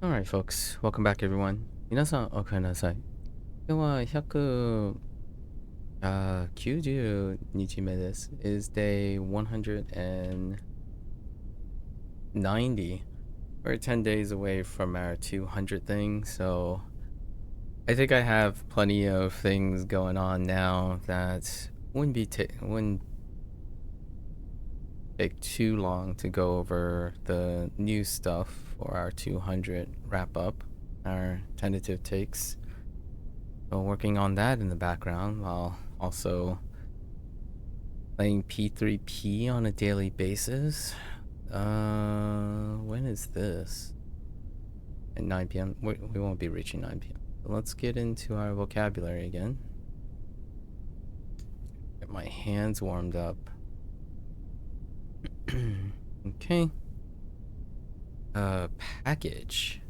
Alright, folks. Welcome back, everyone. 皆さん、おかえりなさい。今日は190日目です。Is day 190. We're 10 days away from our 200 thing, so I think I have plenty of things going on now that wouldn't take too long to go over the new stuff for our 200 wrap up, our tentative takes. So working on that in the background while also playing P3P on a daily basis. When is this? At 9 p.m. We won't be reaching 9 p.m. So let's get into our vocabulary again. Get my hands warmed up. Okay. Package.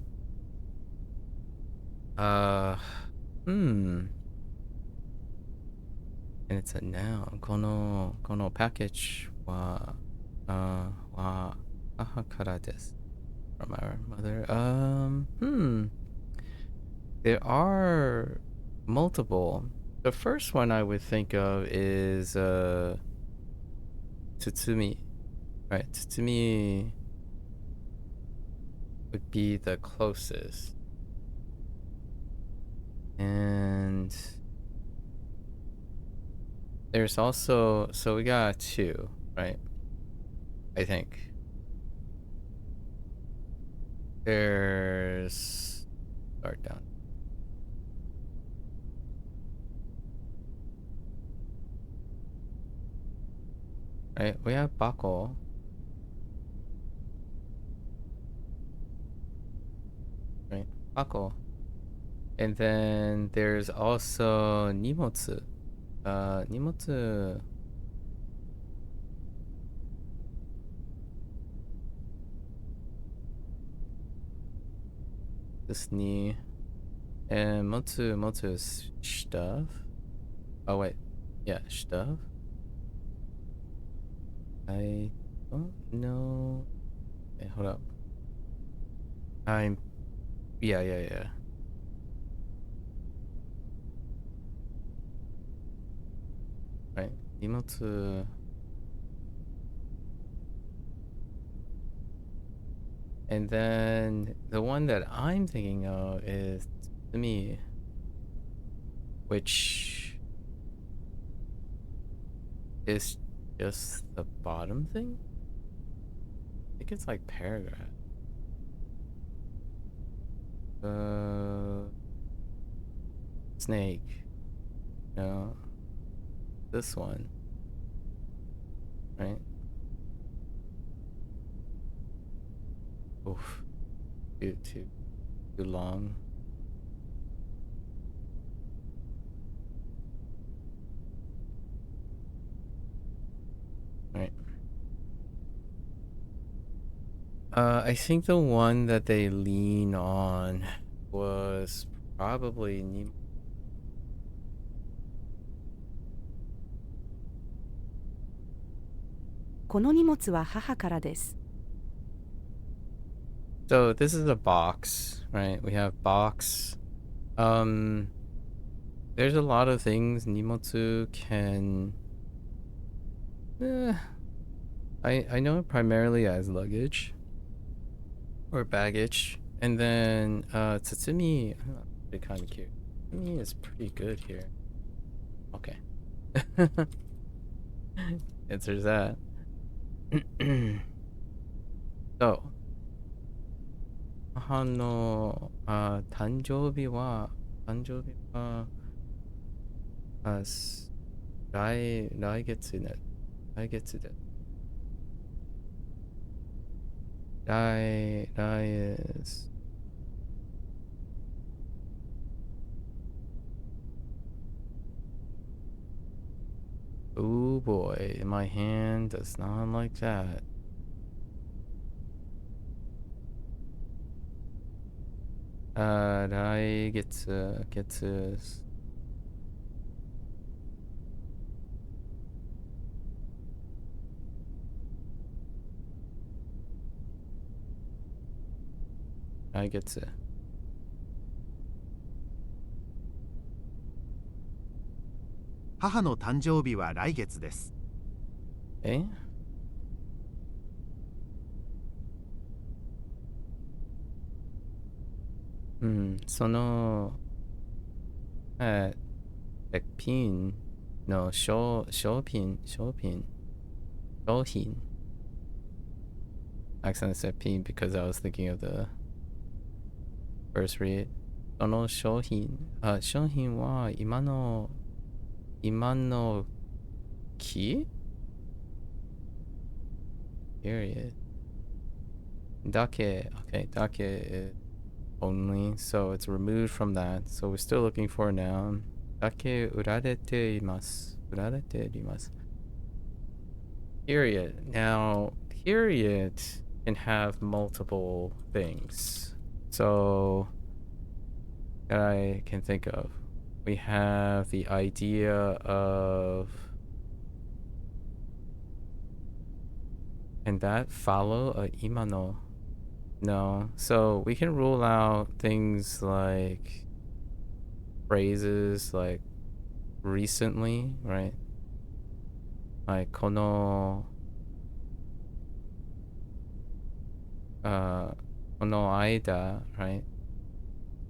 And it's a noun. Kono package wa aha kara desu. From our mother. There are multiple. The first one I would think of is Tsutsumi. Right, Tsutsumi would be the closest. And there's also, so we got two, right? I think. There's, start down. Right, we have Bako. Right, Bako. And then there's also Nimotsu. Nimotsu. This knee. And Motsu is stuff. Oh wait, yeah, stuff. I don't know. Wait, hold up. Yeah. Right, Nimotsu. And then the one that I'm thinking of is Tsumi, which is just the bottom thing. I think it's like paragraph. Snake. No. This one. Right? Oof. Too long. Right. I think the one that they lean on was probably So this is a box, right? We have box. There's a lot of things Nimotsu can. I know it primarily as luggage or baggage, and then Tsutsumi. I'm kind of cute. Tsutsumi is pretty good here. Okay. Answers that. So, 母の誕生日はあす来月ね。来月で。来月。Oh boy, my hand does not like that.来月 I get it. 母の誕生日は来月です。えその、べピンの商品 I accidentally said P because I was thinking of the first read. その商品は今の木 period. Dake, okay, dake is only, so it's removed from that. So we're still looking for a noun. Dake urarete imasu. Urarete imasu. Period. Now, period can have multiple things. So, that I can think of. We have the idea of... Can that follow a imano? No. So we can rule out things like phrases like recently, right? Like kono aida, right?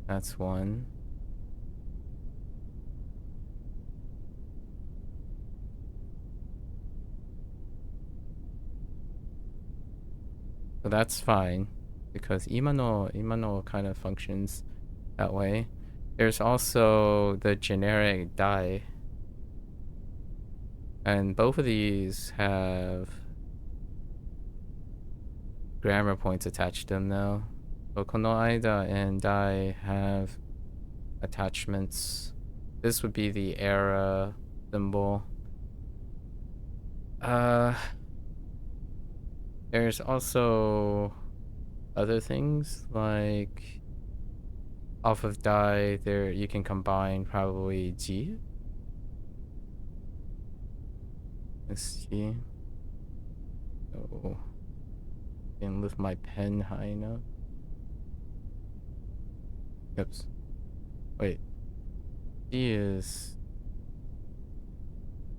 That's one. So that's fine because imano kind of functions that way. There's also the generic dai. And both of these have grammar points attached to them now. So kono aida and dai have attachments. This would be the era symbol. There's also other things like off of dai there you can combine probably ji. Let's see. Oh, can lift my pen high enough. Oops. Wait. Ji is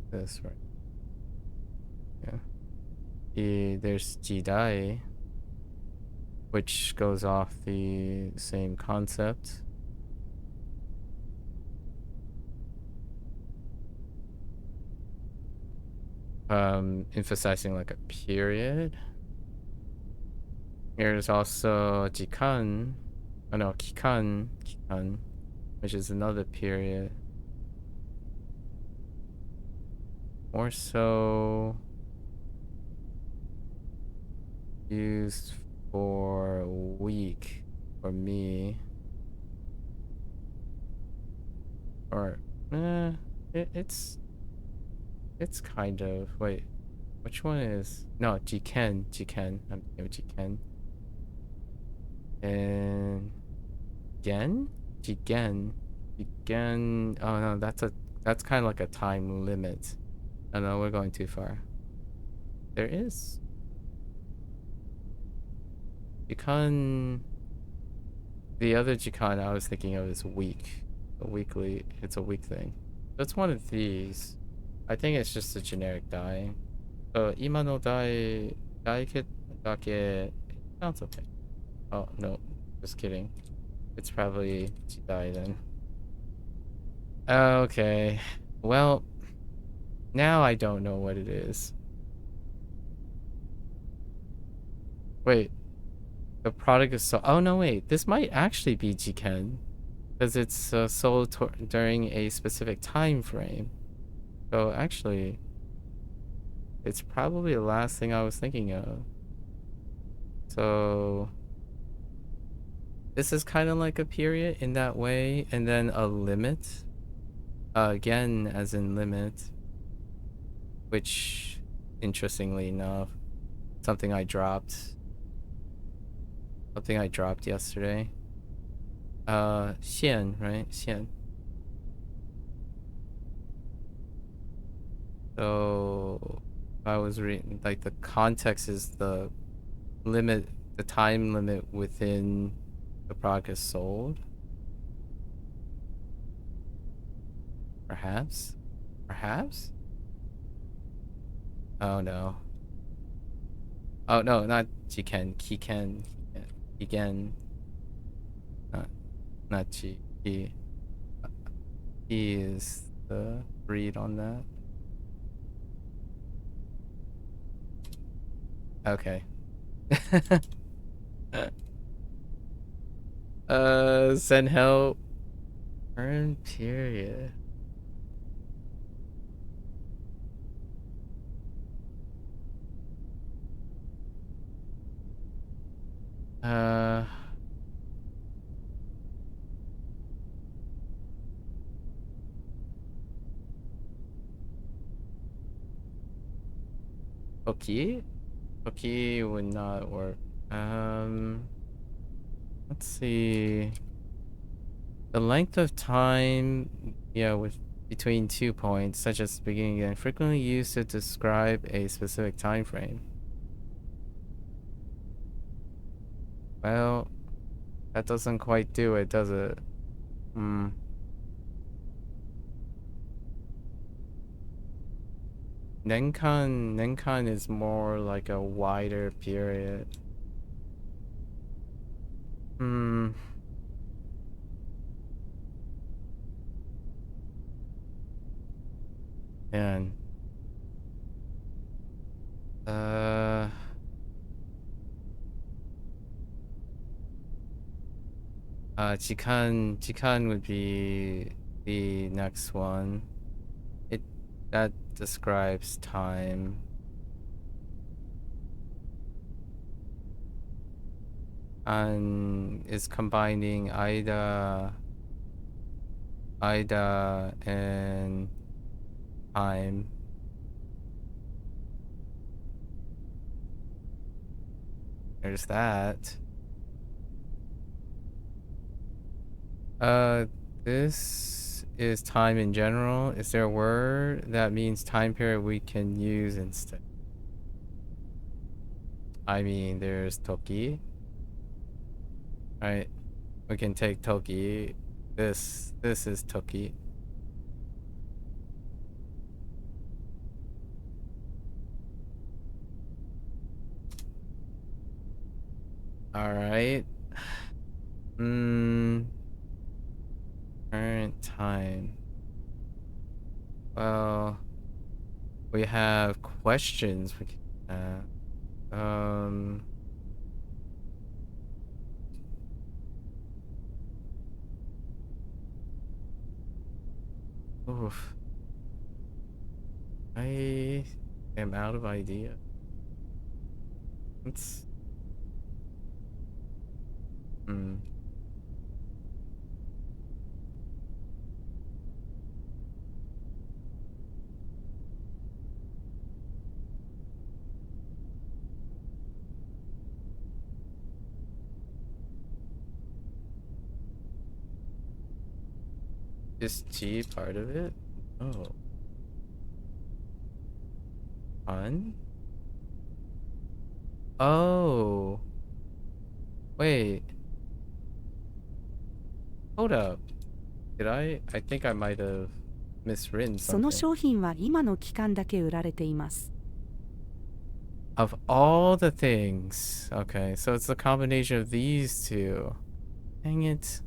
this, right? Yeah. There's jidai, which goes off the same concept. Emphasizing like a period. There's also jikan. Oh no, kikan, which is another period. More so used for week for me. Or it's kind of, wait, which one is, no, jiken, I'm thinking of jiken. And gen, jigen, oh no, that's kind of like a time limit. Oh no, we're going too far. There is jikan. The other jikan I was thinking of is week. It's a week thing. That's one of these. I think it's just a generic dai. So ima no dai kit dake sounds okay. Oh no, just kidding. It's probably jidai then. Okay. Well, now I don't know what it is. Wait. The product is so... Oh no, wait. This might actually be jiken. Because it's sold during a specific time frame. So actually, it's probably the last thing I was thinking of. So this is kind of like a period in that way, and then a limit. Again, as in limit, which, interestingly enough, something I dropped yesterday. Xian, right? Xian. So I was reading, like, the context is the limit, the time limit within the product is sold. Perhaps? Perhaps? Oh no. Oh no, not Jiken. Kiken. Kiken. Not, not Chi. He. He is the breed on that. Okay. Send help. Burn period. Uh, Toki? Toki would not work. Let's see. The length of time, yeah, with between 2 points, such as beginning and end, frequently used to describe a specific time frame. Well, that doesn't quite do it, does it? Hmm. Nenkan is more like a wider period. Hmm. Man. Uh. Chikan would be the next one. It that describes time. And is combining Ida and time. There's that. This is time in general. Is there a word that means time period we can use instead? I mean, there's Toki. Right? We can take Toki. This is Toki. All right. Current time. Well, we have questions we can oof. I am out of idea. Let's Is T part of it? Oh. Fun? Oh. Wait. Hold up. Did I think I might have miswritten その something. 商品は今の期間だけ売られています。 Of all the things. Okay, so it's the combination of these two. Dang it.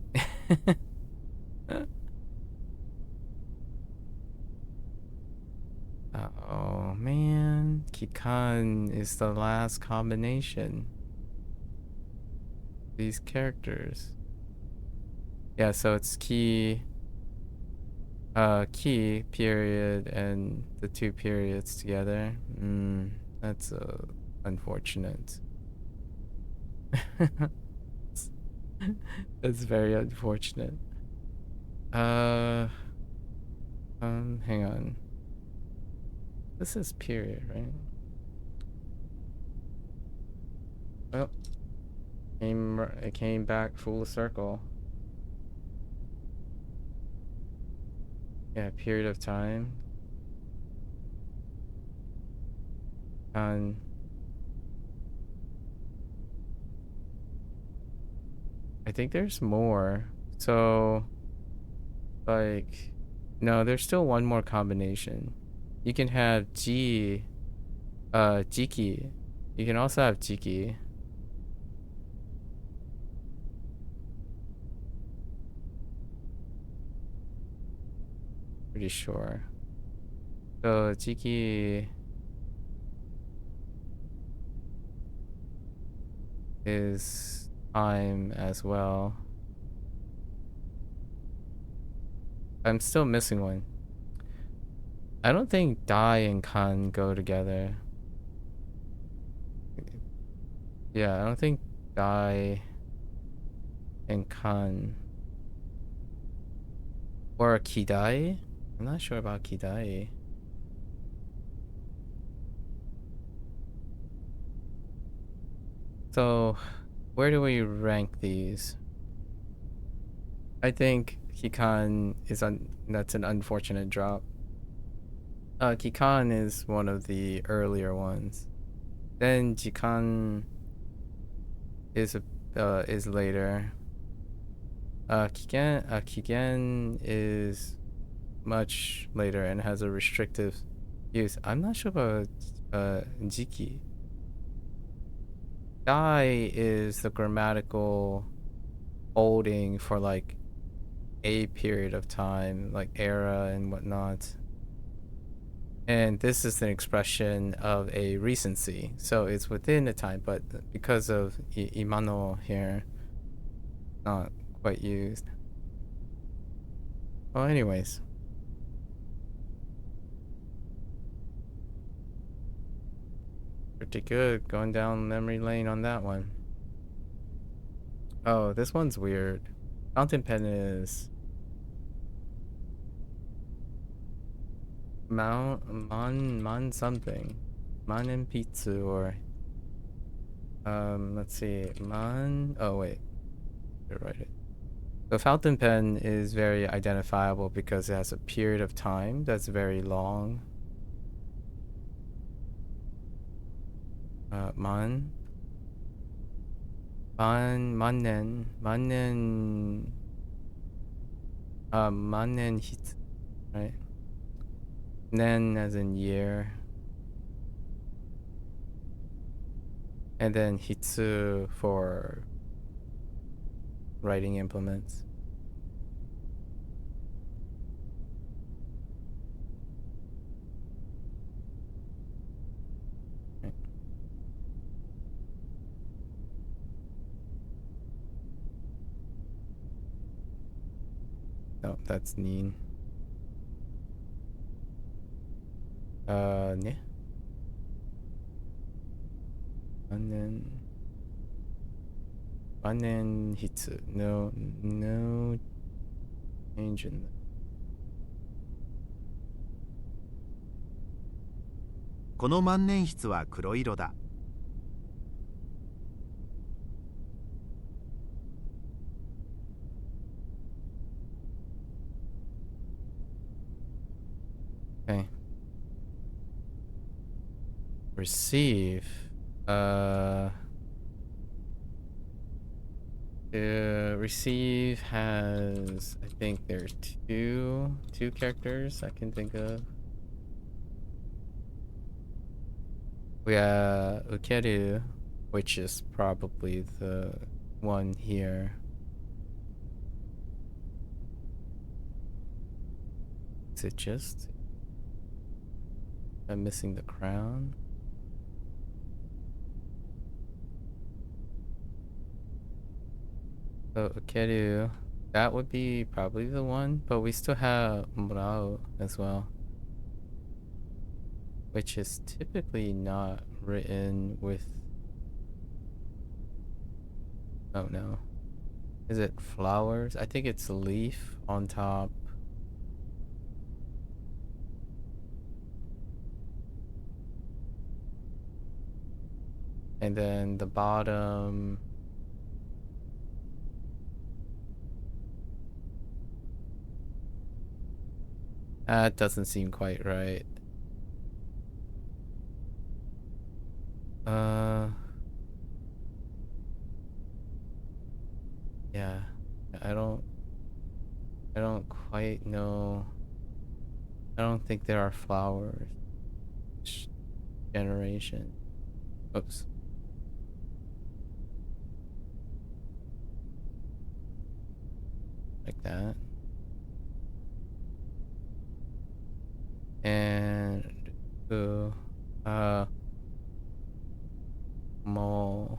Oh man, Kikan is the last combination. These characters. Yeah, so it's key period and the two periods together. That's unfortunate. That's very unfortunate. Hang on. This is period, right? Well, it came back full circle. Yeah, period of time. I think there's more. So, like, no, there's still one more combination. You can have Jiki. You can also have Jiki. Pretty sure. So, Jiki is time as well. I'm still missing one. I don't think Dai and Kan go together. Yeah, I don't think Dai and Kan. Or Kidai? I'm not sure about Kidai. So, where do we rank these? I think Kikan is that's an unfortunate drop. Kikan is one of the earlier ones. Then Jikan is later. Kigen is much later and has a restrictive use. I'm not sure about Jiki. Dai is the grammatical holding for like a period of time, like era and whatnot. And this is an expression of a recency. So it's within a time, but because of imano here, not quite used. Well, anyways. Pretty good going down memory lane on that one. Oh, this one's weird. Fountain pen is man something. Man and pizza or let's see. Man, oh wait. You're right. The fountain pen is very identifiable because it has a period of time that's very long. Man. Mannen. Mannen hit, right? Nen as in year. And then hitsu for writing implements. Right. No, that's nin. Ne? Mannen hitsu. No change in that. この万年筆は黒色だ。 Okay. Receive. Receive has, I think there's two characters I can think of. We have Ukeru, which is probably the one here. Is it just? I'm missing the crown. So Ukeru, that would be probably the one, but we still have Murao as well, which is typically not written with. Oh no. Is it flowers? I think it's leaf on top. And then the bottom. That doesn't seem quite right. Yeah, I don't I don't quite know. I don't think there are flowers. Generation. Oops. Like that. And uh mo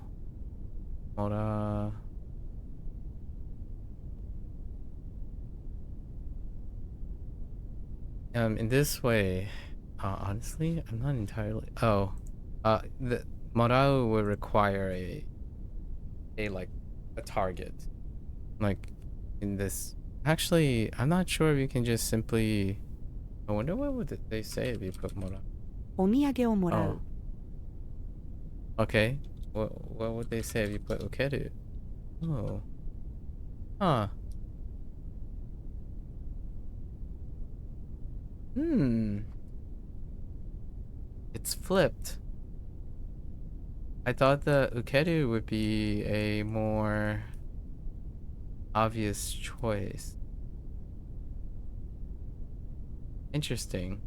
mora in this way, honestly, I'm not entirely. Oh, the morau would require a like a target, like in this. Actually, I'm not sure if you can just simply. I wonder what would they say if you put morau. お土産をもら Oh, う。 okay. What would they say if you put ukeru? Oh, huh. Hmm. It's flipped. I thought the ukeru would be a more obvious choice. Interesting.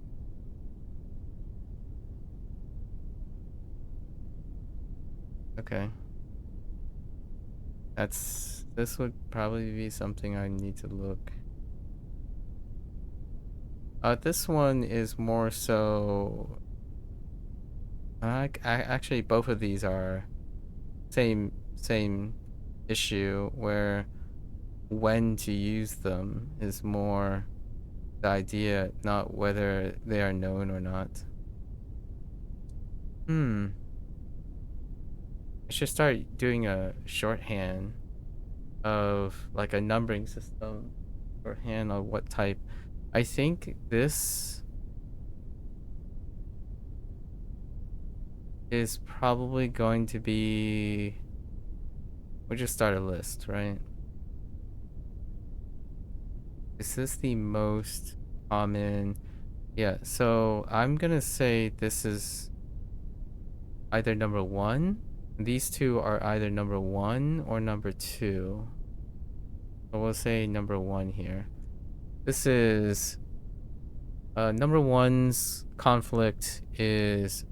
Okay. This would probably be something I need to look. This one is more so. Actually, both of these are same issue where when to use them is more the idea, not whether they are known or not. I should start doing a shorthand of like a numbering system, shorthand of what type. I think this is probably going to be. We'll just start a list, right? Is this the most common? Yeah, so I'm gonna say this is either number 1. These two are either number 1 or number 2. So we'll say number 1 here. This is number 1's conflict is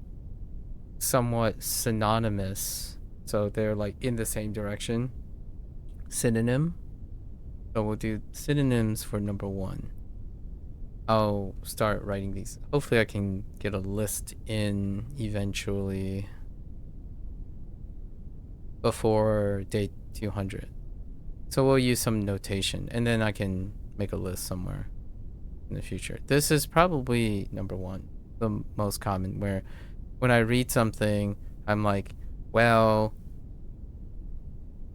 somewhat synonymous. So they're like in the same direction. Synonym. So we'll do synonyms for number 1. I'll start writing these. Hopefully I can get a list in eventually before day 200. So we'll use some notation and then I can make a list somewhere in the future. This is probably number 1, the most common, where when I read something, I'm like, well,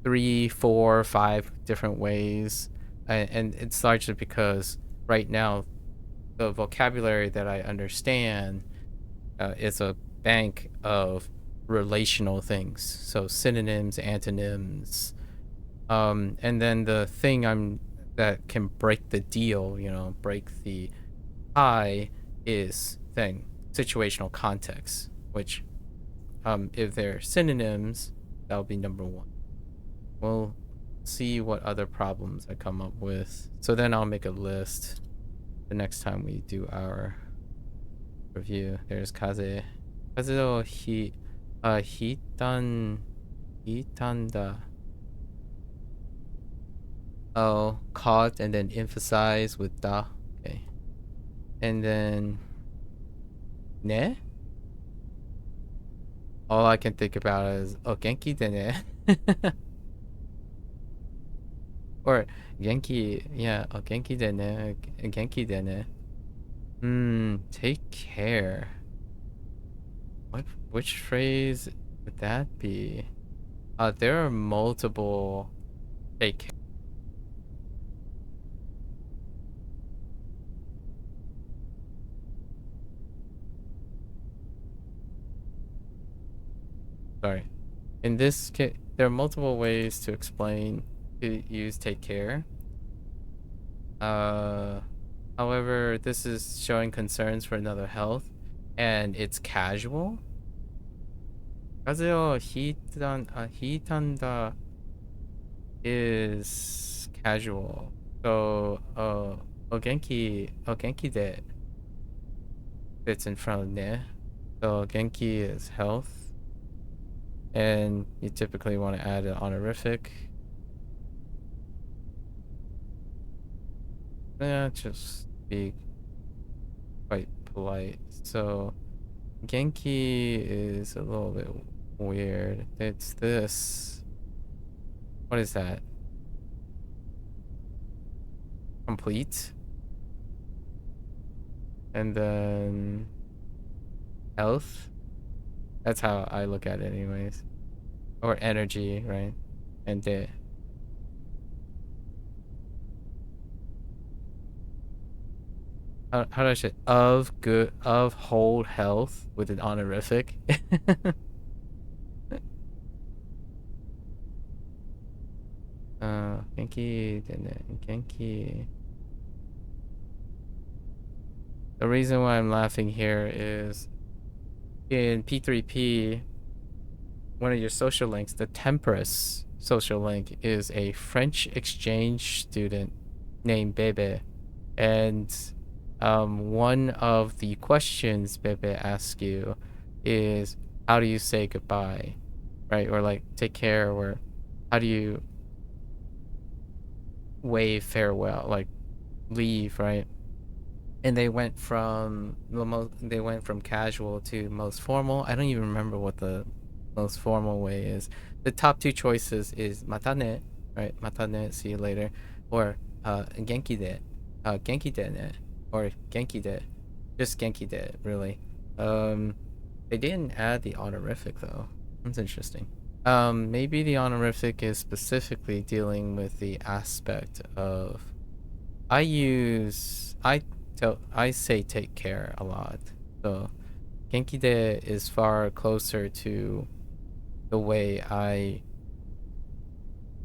3, 4, 5 different ways. And it's largely because right now, the vocabulary that I understand is a bank of relational things. So synonyms, antonyms, and then the thing that can break the deal, break the tie is thing, situational context, which if they're synonyms, that'll be number 1. We'll see what other problems I come up with. So then I'll make a list the next time we do our review. There's kaze. Kaze o hitanda. Oh, caught and then emphasize with da. Okay. And then ne? All I can think about is genki dene. Or genki, yeah, genki dene, genki dene. Take care. Which phrase would that be? There are multiple take care. Sorry. In this case, there are multiple ways to explain to use take care. However, this is showing concerns for another health, and it's casual. Kaze o hitanda. is casual. So, ogenki de fits in front of ne. So, genki is health. And you typically want to add an honorific. Yeah, just be quite polite. So, genki is a little bit weird. It's this. What is that? Complete. And then health. That's how I look at it anyways. Or energy, right? And the how do I say of whole health with an honorific? Genki. The reason why I'm laughing here is in P3P, one of your social links, the Temperance social link, is a French exchange student named Bebe. And one of the questions Bebe asks you is, how do you say goodbye? Right? Or like, take care, or how do you wave farewell, like leave, right? And they went from casual to most formal. I don't even remember what the most formal way is. The top two choices is matane, right? Matane, see you later, or genki de, genki de ne, or genki de, just genki de, really. They didn't add the honorific though. That's interesting. Maybe the honorific is specifically dealing with the aspect of I say take care a lot. So genki de is far closer to the way I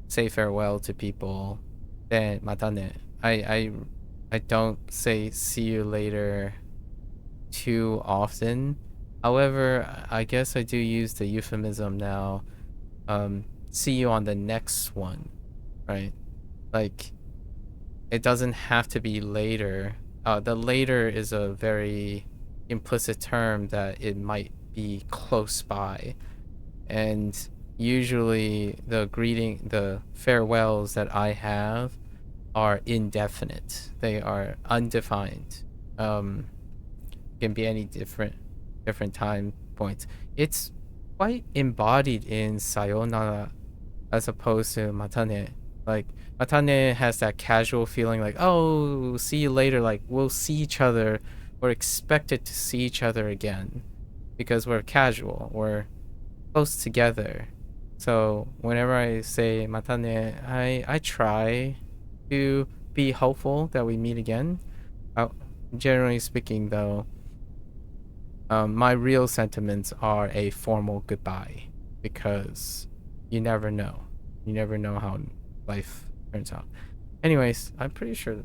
say farewell to people than matane. I don't say see you later too often. However, I guess I do use the euphemism now. See you on the next one, right? Like, it doesn't have to be later. The later is a very implicit term that it might be close by. And usually the farewells that I have are indefinite. They are undefined. Can be any different time points. It's quite embodied in sayonara as opposed to matane. Like, matane has that casual feeling like, oh, see you later, like we'll see each other, we're expected to see each other again because we're casual, we're close together. So whenever I say matane, I try to be hopeful that we meet again. Generally speaking though, my real sentiments are a formal goodbye, because you never know. You never know how life turns out. Anyways, I'm pretty sure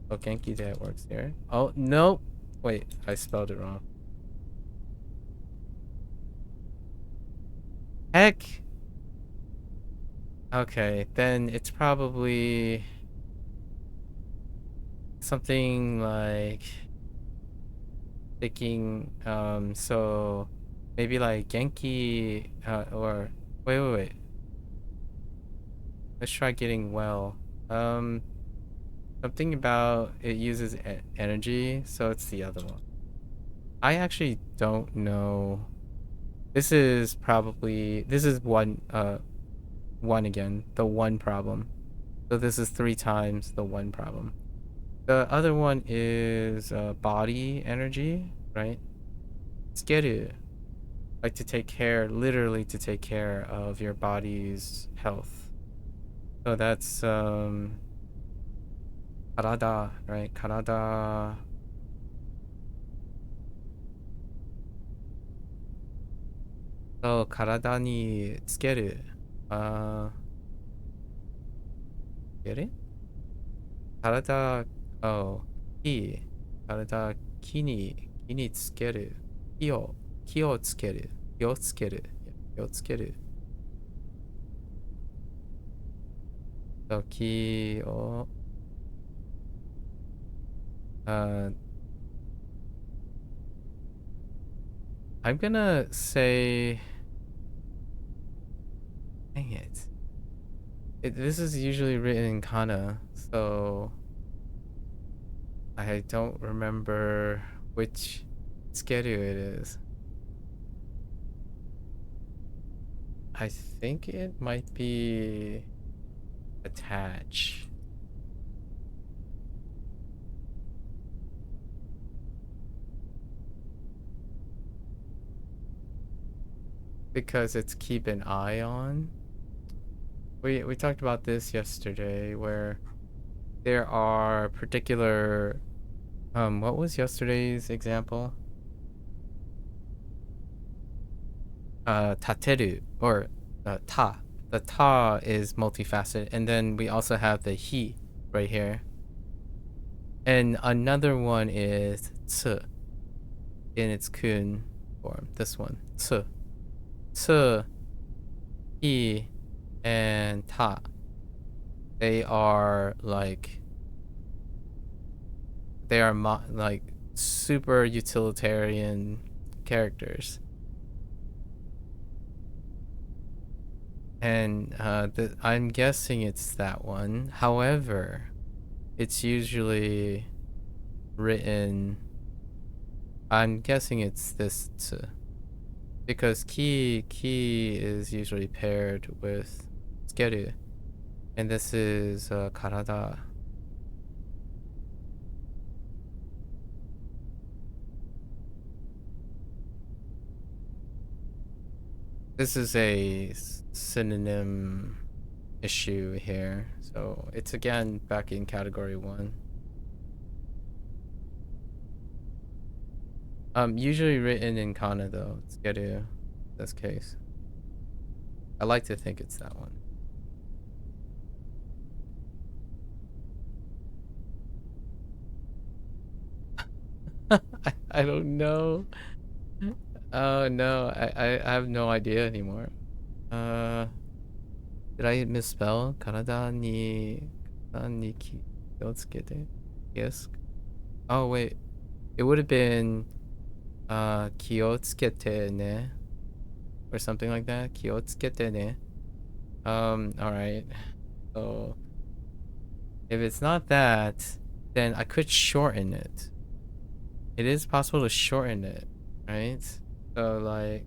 Genki de works here. Oh, no. Wait, I spelled it wrong. Heck. Okay, then it's probably something like thinking, so maybe like Genki, or wait. Let's try getting well. Something about it uses energy, so it's the other one. I actually don't know. This is one again, the one problem. So this is 3 times the one problem. The other one is body energy, right? Tsukeru, like to take care, literally to take care of your body's health. So that's karada, right? Karada. So karada ni tsukeru. Get it? Karada, oh, ki. Karada ki ni tsukeru. Ki o tsukeru. Ki o tsukeru. Ki o tsukeru. So ki o I'm gonna say, dang it. This is usually written in kana, so I don't remember which schedule it is. I think it might be attach. Because it's keep an eye on. We talked about this yesterday where there are particular what was yesterday's example? Tateru or ta. The ta is multifaceted, and then we also have the hi right here. And another one is tsu in its kun form. This one, tsu. Tsu, hi, and ta. They are like like super utilitarian characters. And I'm guessing it's that one. However, it's usually written. I'm guessing it's this tsu, because ki is usually paired with skeru, and this is karada. This is a synonym issue here, so it's again back in category 1. Usually written in kana though, tsukeru, in this case. I like to think it's that one. I don't know. Oh no, I have no idea anymore. Did I misspell? Kanada ni kiyotsukete? Yes. Oh wait, it would have been kiyotsukete ne, or something like that. Kiyotsukete ne. All right. So if it's not that, then I could shorten it. It is possible to shorten it, right? So like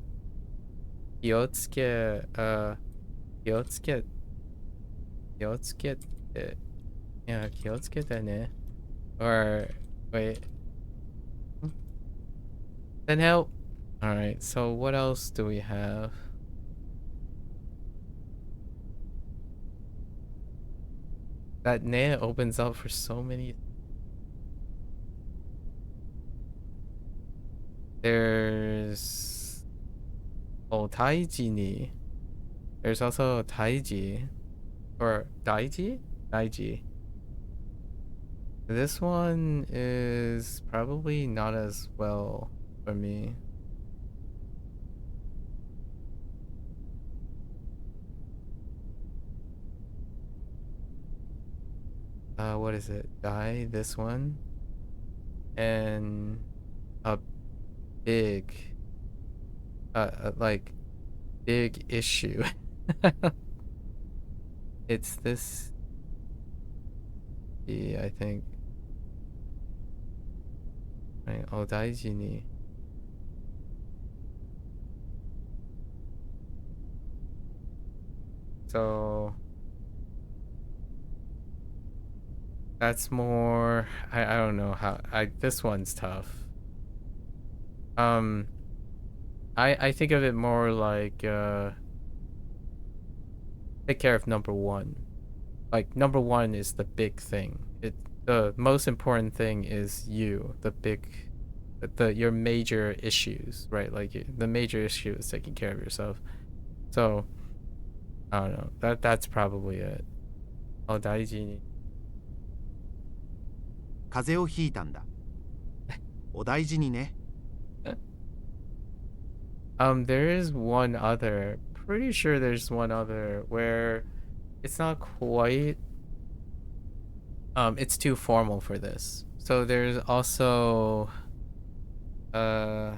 Kyotsuke Kyotsuke Kyotsuke yeah, Kyotsuke ne. Or wait. Then help. Alright, so what else do we have? That ne opens up for so many. There's taiji ni. There's also taiji or daiji? Daiji. This one is probably not as well for me. What is it? Dai, this one. And a big like big issue. It's this I think. Right, daiji ni. So that's more I don't know how this one's tough. I think of it more like take care of number one. Like number one is the big thing. The most important thing is you, your major issues, right? Like the major issue is taking care of yourself. So I don't know. That's probably it. daiji ni. 風邪をひいたんだ。お大事にね。There is one other. Pretty sure there's one other where it's not quite It's too formal for this. So there's also uh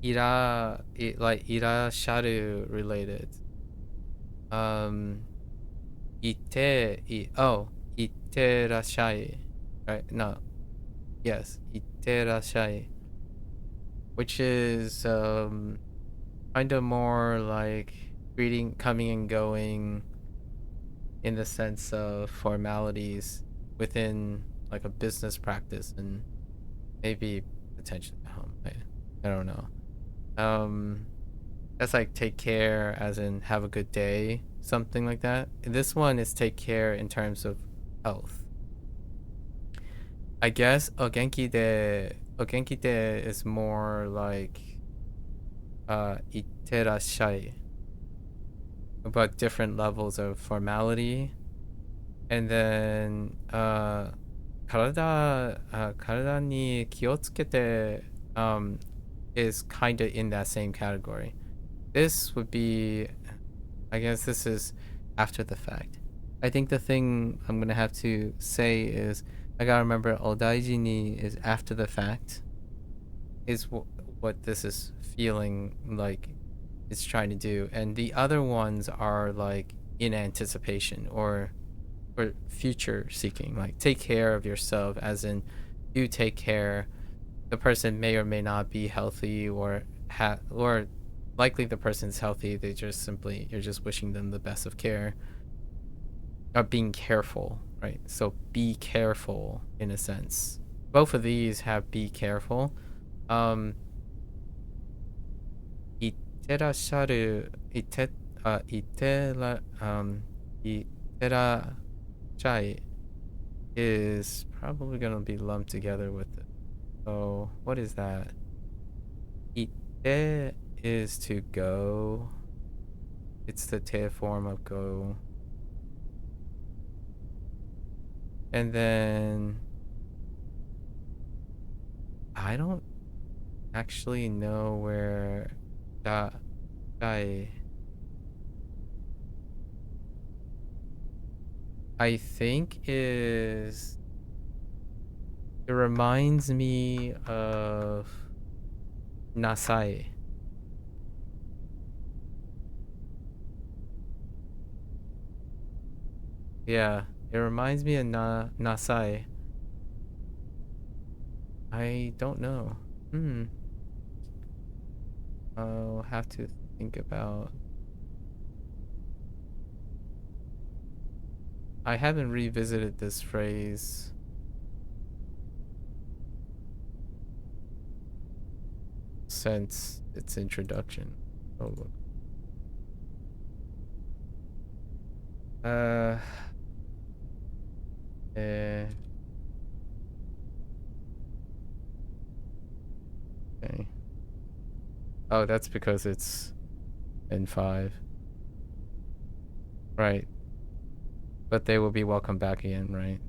like irasharu related. Um itterashai. Right? No. Yes, itterashai. Which is kind of more like greeting, coming and going in the sense of formalities within like a business practice and maybe potentially at home. I don't know. That's like take care as in have a good day, something like that. This one is take care in terms of health. I guess ogenki de is more like itterashai, but different levels of formality. And then karada ni kiotsukete is kind of in that same category. This would be, I guess this is after the fact. I think the thing I'm gonna have to say is I gotta remember odaiji ni is after the fact is what this is feeling like it's trying to do, and the other ones are like in anticipation or future seeking, like take care of yourself as in you take care. The person may or may not be healthy or likely the person's healthy, they just simply you're just wishing them the best of care, being careful, right? So be careful in a sense. Both of these have be careful. Iterasharu iterashai is probably gonna be lumped together with it. So what is that? Ite is to go. It's the te form of go. And then I don't actually know where dai. I think is it reminds me of nasai. Yeah, it reminds me of nasai. I don't know. I'll have to think about. I haven't revisited this phrase since its introduction. Oh look. Okay. Oh, that's because it's N5. Right. But they will be welcome back again, right?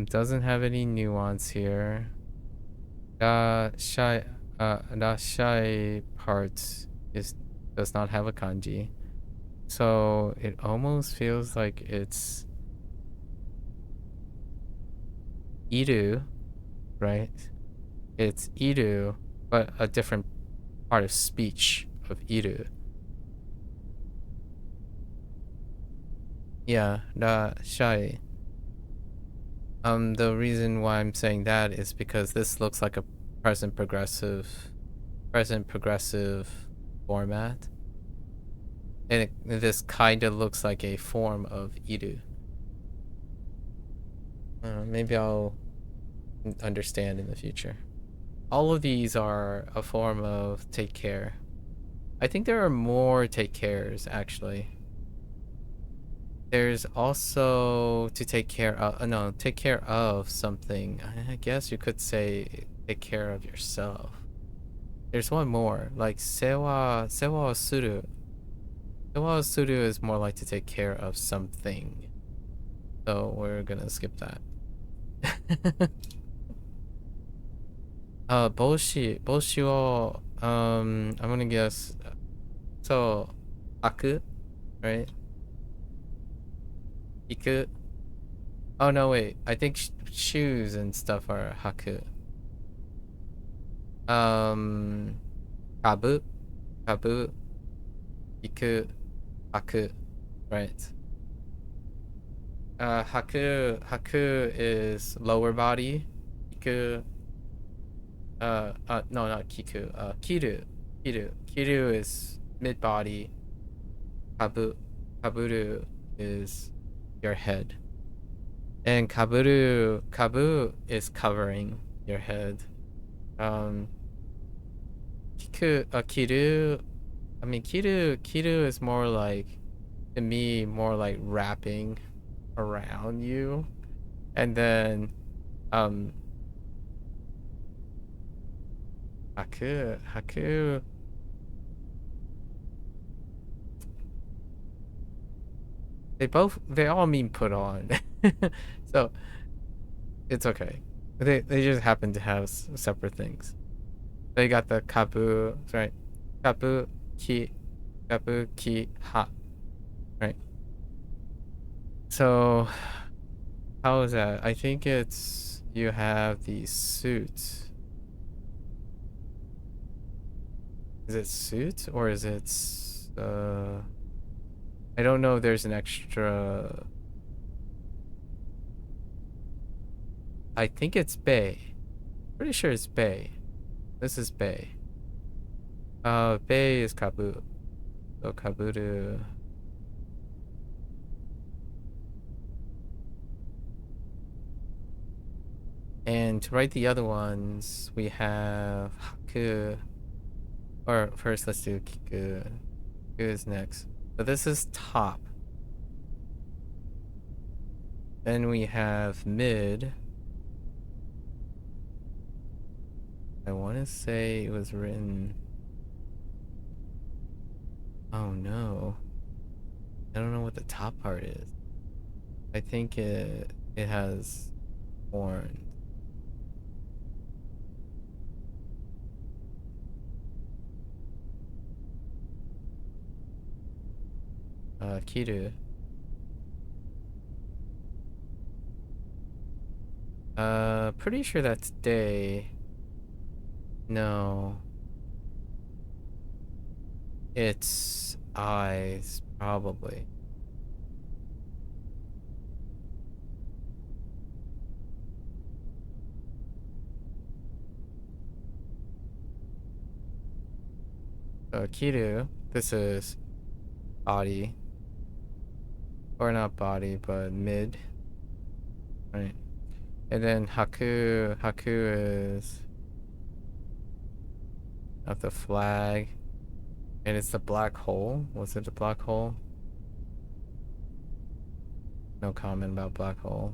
Doesn't have any nuance here. The shy part does not have a kanji. So it almost feels like it's iru, right? It's iru, but a different part of speech of iru. Yeah, da shy. The reason why I'm saying that is because this looks like a present progressive format. And this kind of looks like a form of iru. Maybe I'll understand in the future. All of these are a form of take care. I think there are more take cares actually. There's also to take care of, no, take care of something. I guess you could say take care of yourself. There's one more, like sewa suru. Sewa suru is more like to take care of something. So we're gonna skip that. Boshi wo, I'm gonna guess, so, aku, right? Iku. Oh no, wait. I think shoes and stuff are haku. Kabu, kabu, iku, haku. Right. Haku is lower body. Iku. No, not kiku. Kiru is mid body. Kaburu is your head. And kabu is covering your head. Kiru, I mean, kiru is more like, to me, more like wrapping around you. And then, haku, they all mean put on. So, it's okay. They just happen to have separate things. They got the kabu, right? Kabu ki ha, right? So, how is that? I think it's you have the suit. Is it suit or is it I don't know if there's an extra. I think it's bay. Pretty sure it's bay. This is bay. Bay is kabu. So kaburu. And to write the other ones, we have haku. Or first, let's do kiku. Kiku is next. So this is top. Then we have mid. I want to say it was written. Oh no. I don't know what the top part is. I think it has horns. Kiru. Pretty sure that's day. No. It's eyes, probably. Kiru, this is body. Or not body, but mid. Right. And then haku is of the flag. And it's the black hole. Was it the black hole? No comment about black hole.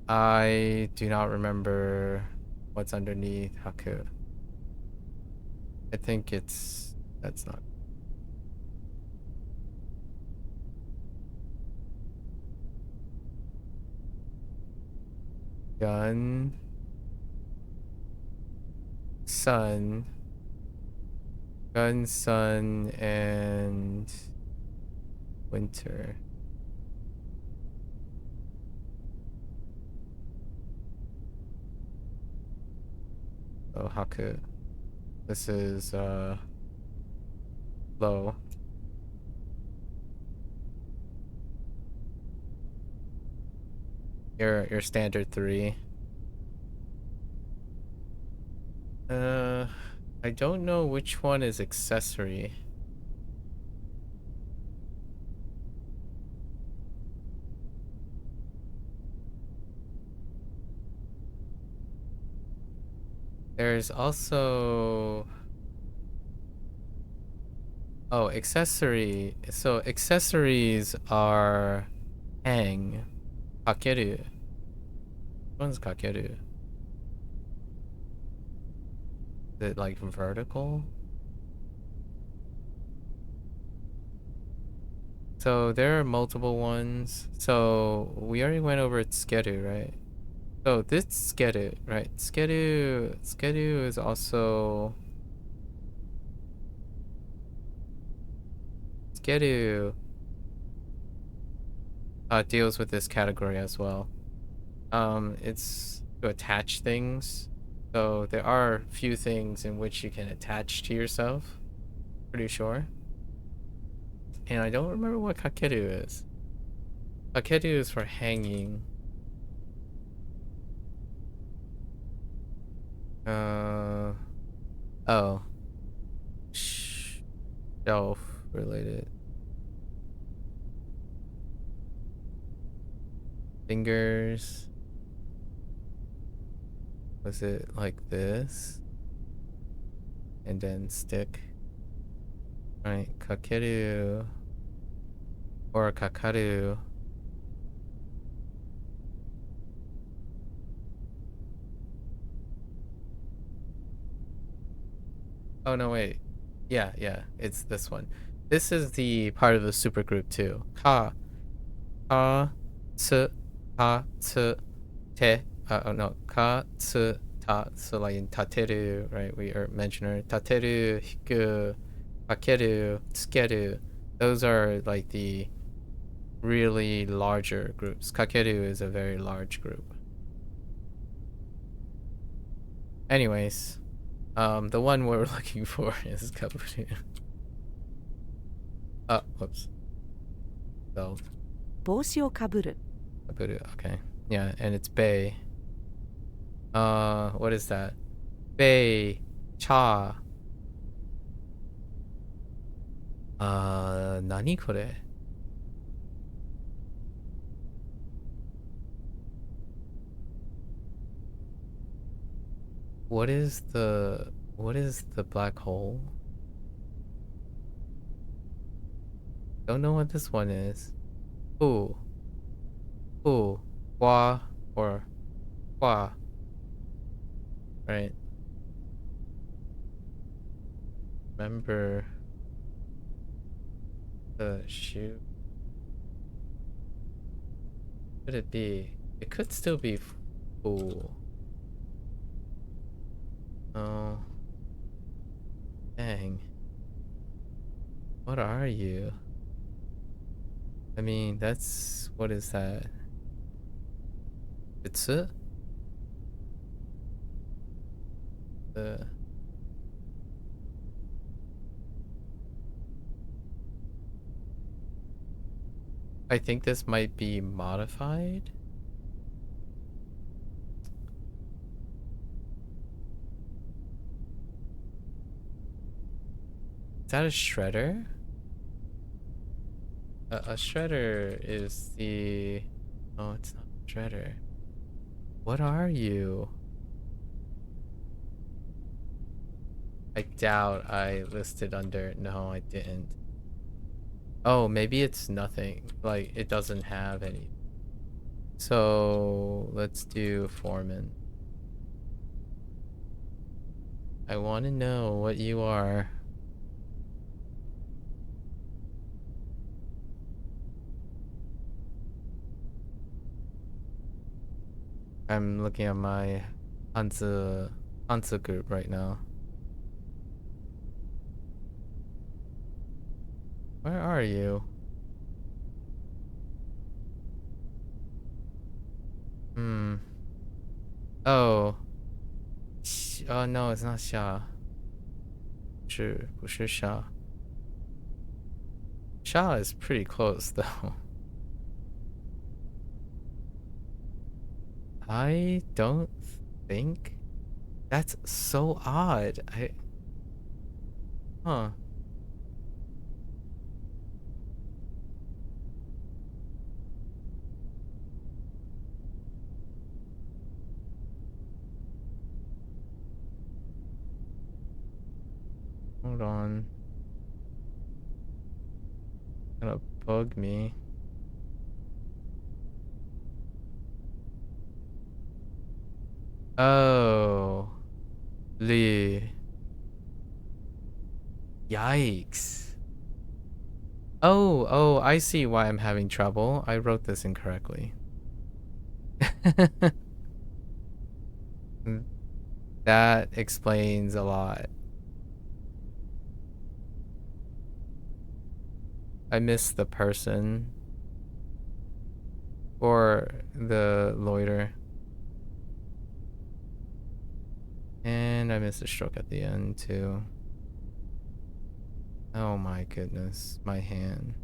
I do not remember what's underneath haku. I think that's not. Gun. Sun. Gun, sun, and winter. Oh, haku. This is low. Your standard 3. I don't know which one is accessory. There's also accessory. So accessories are hang, kakeru. Which one's kakeru? Is it like vertical? So there are multiple ones. So we already went over tsukeru, right? So this tsukeru, right? Tsukeru is also tsukeru deals with this category as well. It's to attach things. So there are few things in which you can attach to yourself. Pretty sure. And I don't remember what kakeru is. Kakeru is for hanging. Oh. Shelf related. Fingers. Was it like this? And then stick. Right, kakeru. Or kakaru. Oh no, wait. Yeah, it's this one. This is the part of the supergroup too. Ka, tsu, te. Oh no, ka, tsu, ta. So like in tateru, right? We are mentioner. Tateru, hiku, kakeru, tsukeru. Those are like the really larger groups. Kakeru is a very large group. Anyways, the one we're looking for is kaburu. Whoops. So, 帽子をかぶる。 kaburu, okay. Yeah, and it's bei. What is that? Bei, cha. Nani kore? What is the black hole? Don't know what this one is. Ooh. Wa or wa. Right. Remember the shoe. Could it be? It could still be fool. Oh. Dang. What are you? I mean, that's... What is that? It's it? I think this might be modified. Is that a shredder? A shredder is the... Oh, it's not a shredder. What are you? I doubt I listed under... No, I didn't. Oh, maybe it's nothing. Like, it doesn't have any. So, let's do foreman. I want to know what you are. I'm looking at my Hansa group right now. Where are you? Oh. Oh no, it's not Xia. 不是 Xia. Xia is pretty close though. I don't think. That's so odd. Huh. Hold on. Gonna bug me. Oh. Lee. Yikes. Oh, I see why I'm having trouble. I wrote this incorrectly. That explains a lot. I miss the person or the loiter. And I missed a stroke at the end too. Oh my goodness, my hand.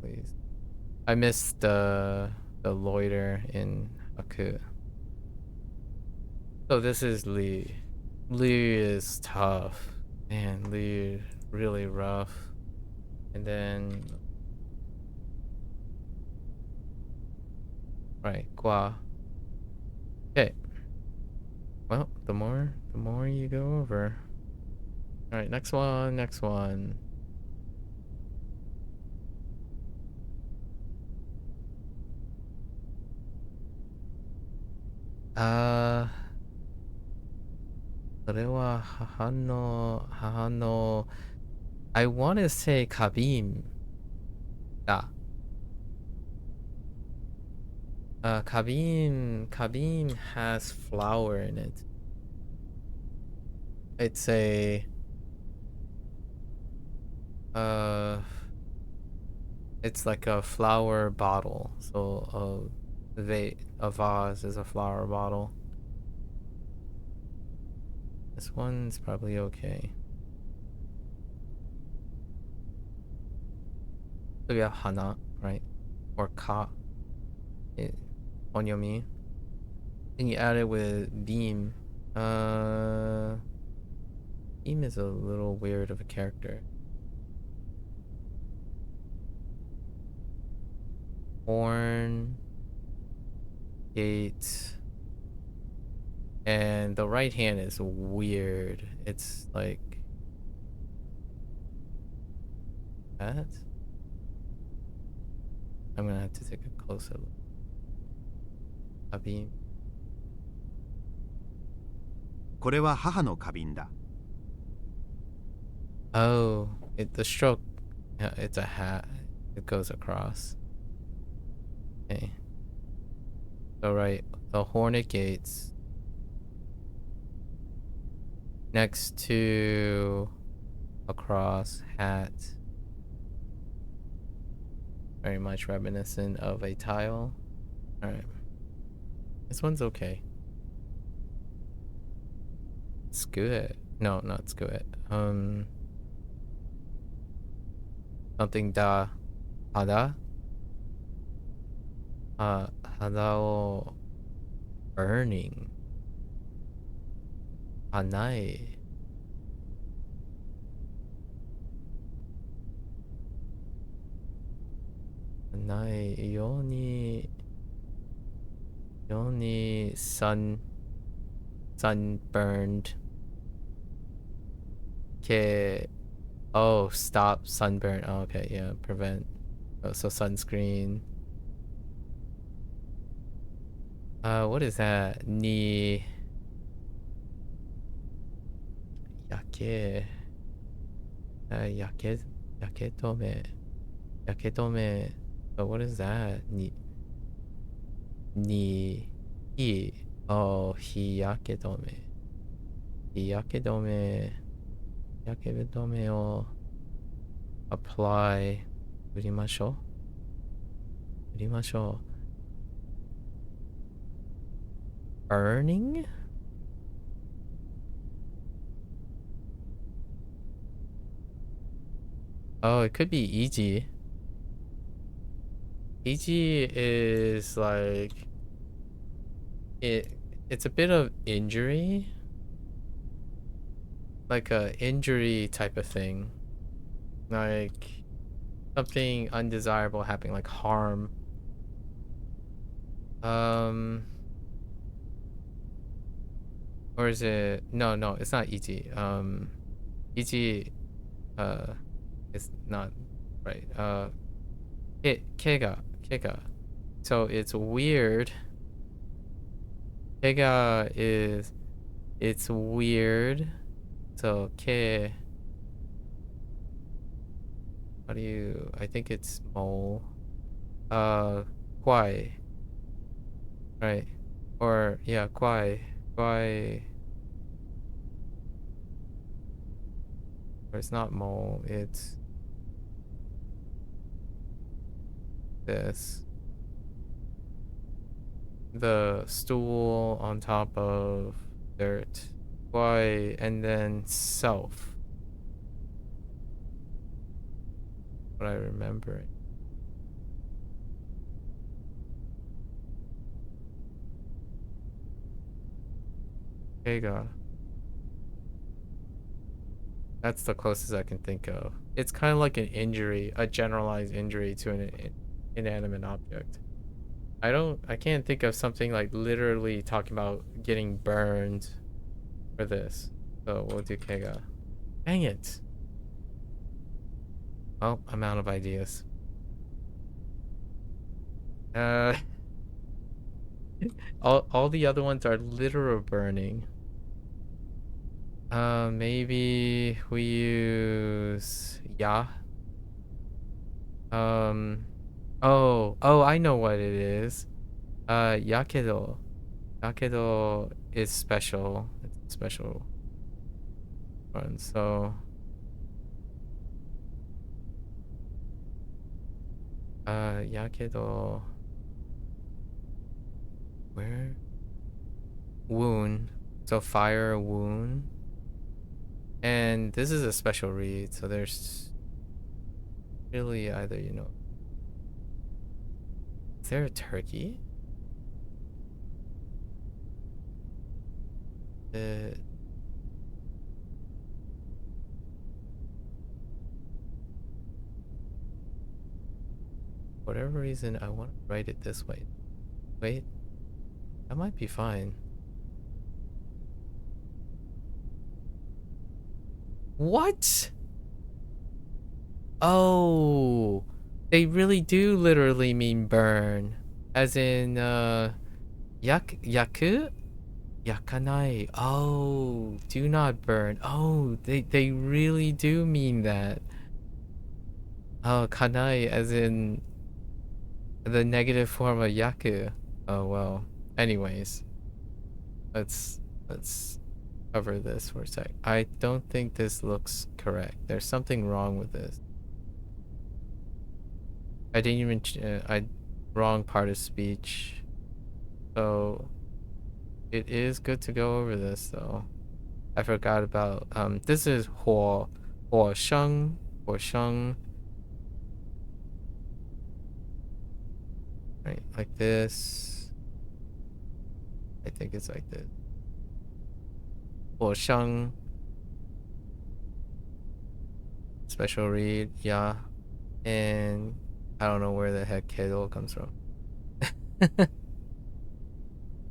Please. I missed the loiter in MAKU. So this is Lee. Lee is tough. Man, Lee really rough. And then right, Gua. Okay. Well, the more you go over. Alright, next one, next one. Uh それは母の I want to say kabim. Ah. Kabim has flour in it. It's a it's like a flower bottle. So a vase is a flower bottle. This one's probably okay. So we have hana, right? Or ka. Onyomi. And you add it with beam. Beam is a little weird of a character. Horn. Gate. And the right hand is weird. It's like that. I'm gonna have to take a closer look. A beam. これは母の花瓶だ。 Oh, the stroke. Yeah, it's a hat. It goes across. Okay. So right, the Hornet Gates. Next to across hat. Very much reminiscent of a tile. Alright. This one's okay. Scuet. No, not scuet. Something da. Hada? Hada o burning. Hanai. Hanai. Yoni sunburned. Okay. Oh, stop sunburn. Oh, okay, yeah, prevent. Oh, so sunscreen. What is that? Ni yake. Yaketome. Yaketome. Oh, what is that? Hi. Oh, hiyaketome. Hiyaketome. Yaketome o apply. Urimashou. Burning? Oh, it could be Iji. Iji is like it's a bit of injury. Like a injury type of thing. Like something undesirable happening, like harm. Or is it no, it's not Iji. Iji it's not right. Kega. So it's weird. Kega is it's weird. So ke. How do you? I think it's mole. Kwai. Right. Or yeah, kwai. Or it's not mole. It's this. The stool on top of dirt. Why? And then self. What I remember. Kega. That's the closest I can think of. It's kind of like an injury, a generalized injury to an inanimate object. I can't think of something like literally talking about getting burned for this. So we'll do Kega. Dang it. Oh, I'm out of ideas. All the other ones are literal burning. Maybe we use ya. Oh, I know what it is. Yakedo. Yakedo is special. It's a special one. So, yakedo. Where? Wound. So fire wound. And this is a special read, so there's really either, you know. Is there a turkey? Whatever reason, I want to write it this way. Wait, that might be fine. What? Oh, they really do literally mean burn. As in, yaku? Yakanai. Oh, do not burn. Oh, they really do mean that. Oh, kanai as in the negative form of yaku. Oh, well. Anyways, let's cover this for a sec. I don't think this looks correct. There's something wrong with this. I didn't even wrong part of speech. So it is good to go over this though. I forgot about this is 火生 right, like this. I think it's like this. 火生 special read, yeah. And I don't know where the heck Kedo comes from.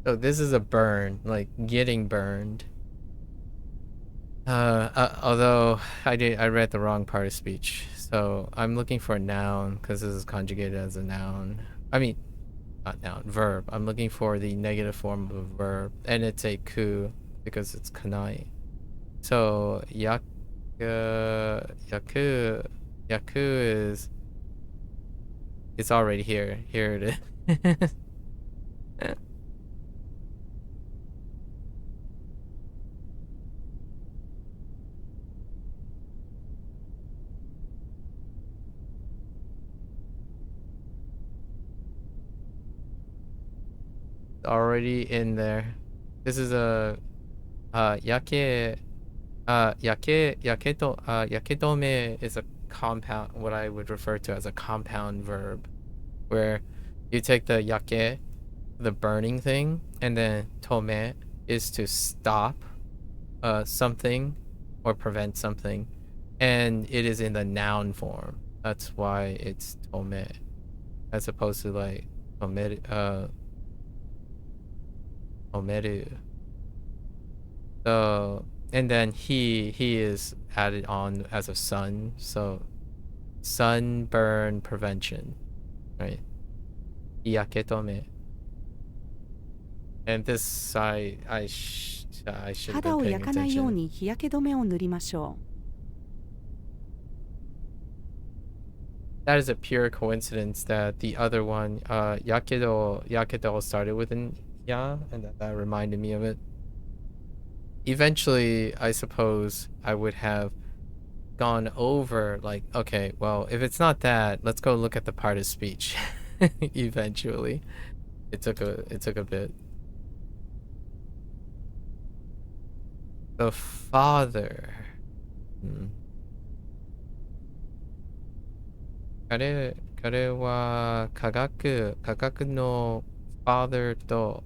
So this is a burn, like getting burned. Although I read the wrong part of speech. So I'm looking for a noun because this is conjugated as a noun. I mean, not noun, verb. I'm looking for the negative form of a verb, and it's a ku because it's kanai. So yaku is it's already here. Here it is. Already in there. This is a yakedome is a compound, what I would refer to as a compound verb, where you take the yake, the burning thing, and then tome is to stop something or prevent something, and it is in the noun form. That's why it's tome, as opposed to like omeru. So, and then he is added on as a sun, so sunburn prevention, right? Yaketome. And this I should have 肌 been を paying 焼かないよう attention. に日焼け止めを塗りましょ That is a pure coincidence that the other one, yakedo started with an ya, and that reminded me of it. Eventually, I suppose I would have gone over like, okay, well, if it's not that, let's go look at the part of speech. eventually. It took a bit. The father. Hmm. 彼は科学の father と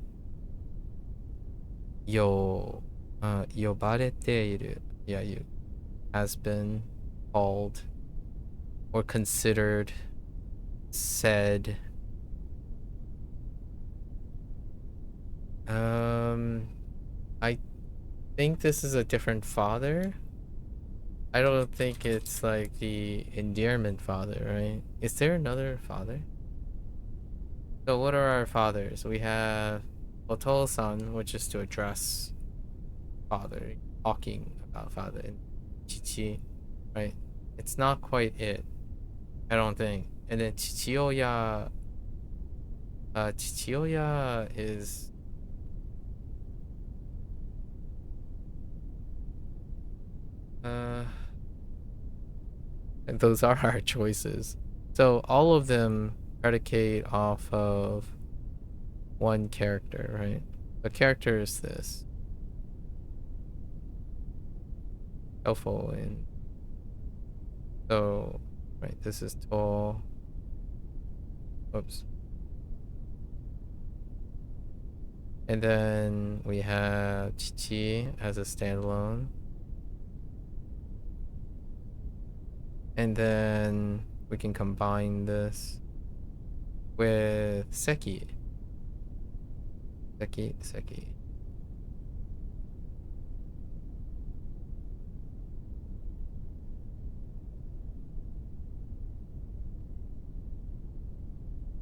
呼ばれている. Yeah, you has been called or considered, said. I think this is a different father. I don't think it's like the endearment father, right? Is there another father? So what are our fathers? We have Oto-san, which is to address father, talking about father, and Chichi, right? It's not quite it, I don't think. And then Chichioya, Chichioya is and those are our choices. So all of them predicate off of one character, right? The character is this. Helpful and so right, this is tall. Oops. And then we have Chichi as a standalone. And then we can combine this with Seki. Seki.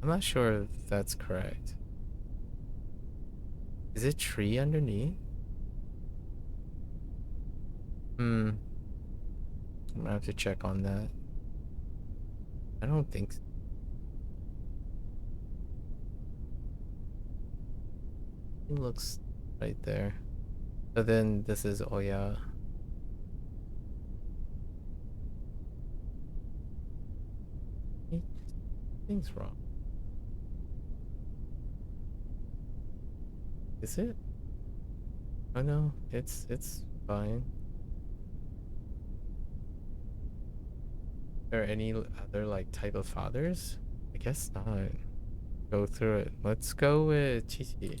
I'm not sure if that's correct. Is it tree underneath? I'm gonna have to check on that. I don't think so. It looks right there. So then this is Oya. Thing's wrong. Is it? Oh no, it's fine. Are there any other like type of fathers? I guess not. Go through it. Let's go with Chichi.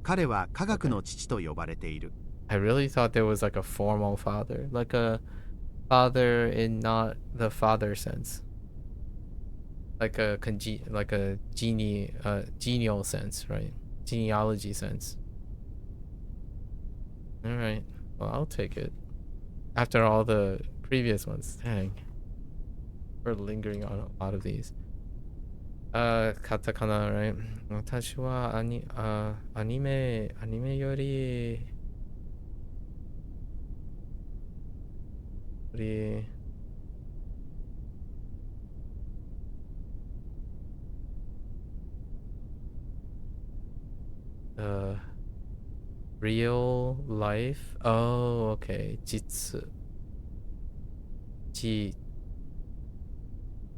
彼は科学の父と呼ばれている。 I really thought there was like a formal father, like a father in not the father sense, like a genial sense, right? Genealogy sense. All right. Well, I'll take it. After all the previous ones, dang, we're lingering on a lot of these. Katakana, right? 私はアニメよりreal life. Oh, okay. 実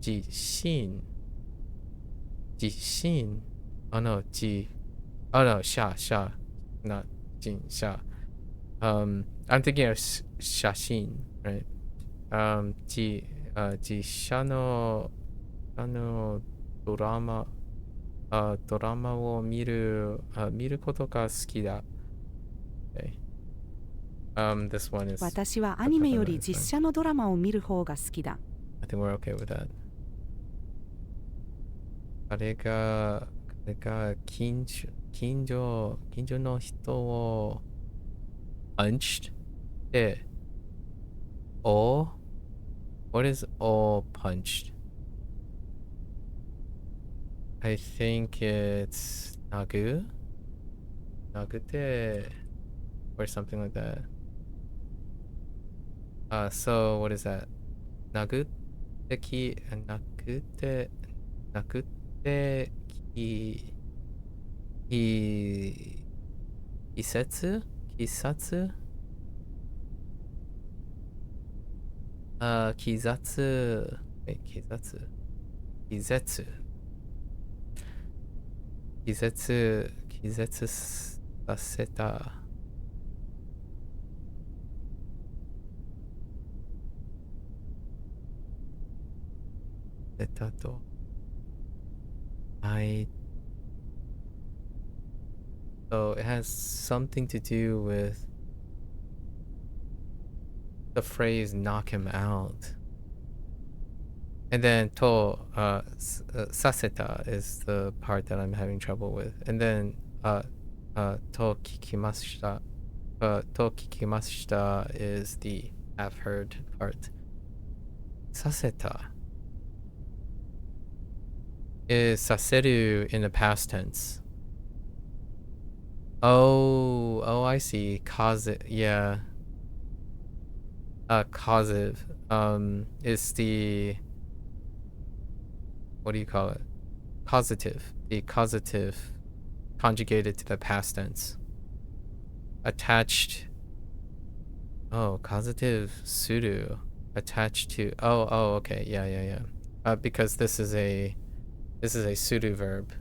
信 oh no, oh no, sha, not จ sha. I'm thinking of 写真, right? 実写のドラマを見ることが好きだ. Okay. This one is 私はアニメより実写のドラマを見る方が好きだ。I think we're okay with that. 彼が近所の人を punched で all what is all punched? I think it's nagu て or something like that. So what is that? 殴って季節季殺気絶 Kizetsu saseta. Seta to. So it has something to do with the phrase knock him out. And then saseta is the part that I'm having trouble with. And then to kikimashita. To kikimashita is the I've heard part. Saseta is saseru in the past tense. Oh, I see. Yeah. Causative. Is the, what do you call it? Causative. The causative conjugated to the past tense. Attached. Oh, causative suru. Attached to. Oh, okay. Yeah. Because this is a suru verb.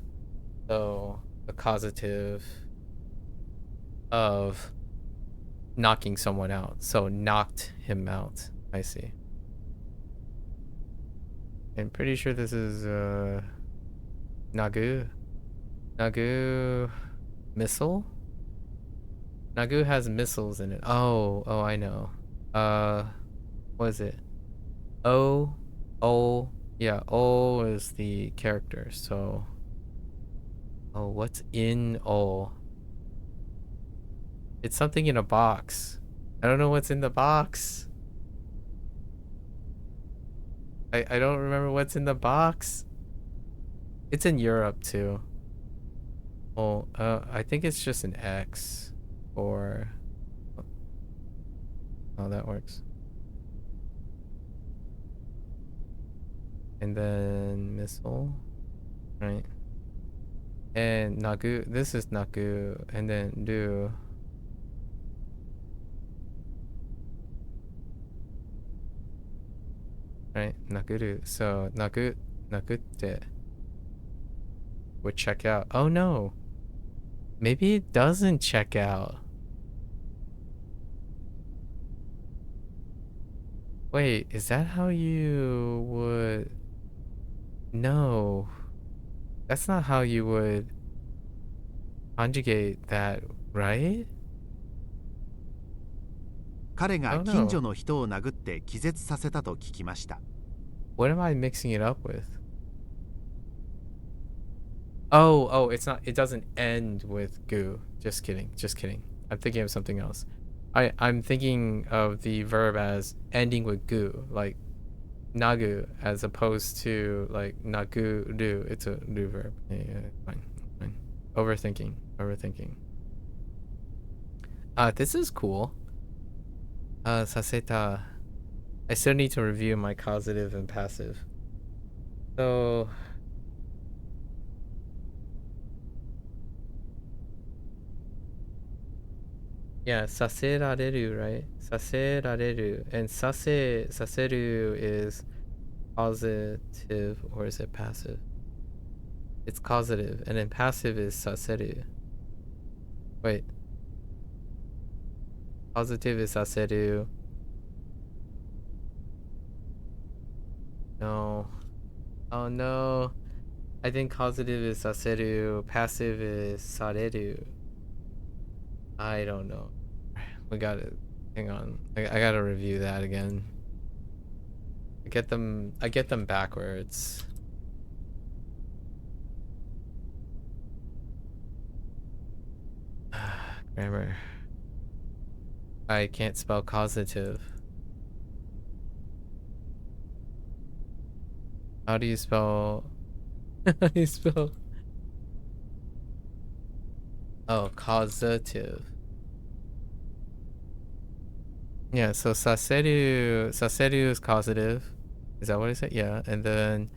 So the causative of knocking someone out. So knocked him out. I see. I'm pretty sure this is Nagu. Nagu missile? Nagu has missiles in it. Oh, I know. What is it? Yeah, O is the character, so what's in O? It's something in a box. I don't know what's in the box. I don't remember what's in the box. It's in Europe too. Oh, I think it's just an X or oh, that works. And then missile, right? And Nagu, this is Nagu, and then do. Right, Naguru. So Nagute would check out. Oh no. Maybe it doesn't check out. Wait, is that how you would? No. That's not how you would conjugate that, right? 彼が近所の人を殴って気絶させたと聞きました。What am I mixing it up with? Oh, it's not. It doesn't end with goo. Just kidding. I'm thinking of something else. I'm thinking of the verb as ending with goo, like nagu, as opposed to like nagu do. It's a do verb. Yeah, fine. Overthinking. This is cool. Saseta. I still need to review my causative and passive. So yeah, saserareru, right? Saserareru. And saseru is causative, or is it passive? It's causative, and then passive is saseru. Wait. Causative is saseru. No. Oh no. I think causative is saseru, passive is sareru. I don't know. We got it. Hang on. I gotta review that again. I get them backwards. Grammar. I can't spell causative. How do you spell? Oh, causative. Yeah, so saseru is causative. Is that what I said? Yeah, and then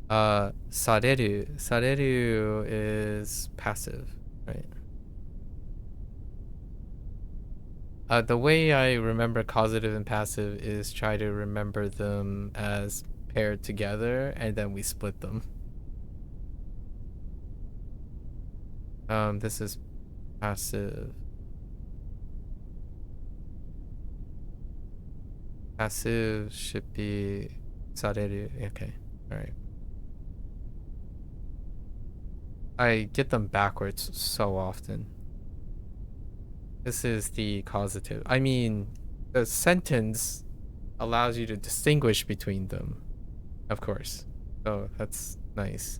sareru is passive, right? The way I remember causative and passive is try to remember them as paired together, and then we split them. This is passive. Passive should be sareru. Okay, alright. I get them backwards so often. This is the causative. I mean, the sentence allows you to distinguish between them, of course. So that's nice.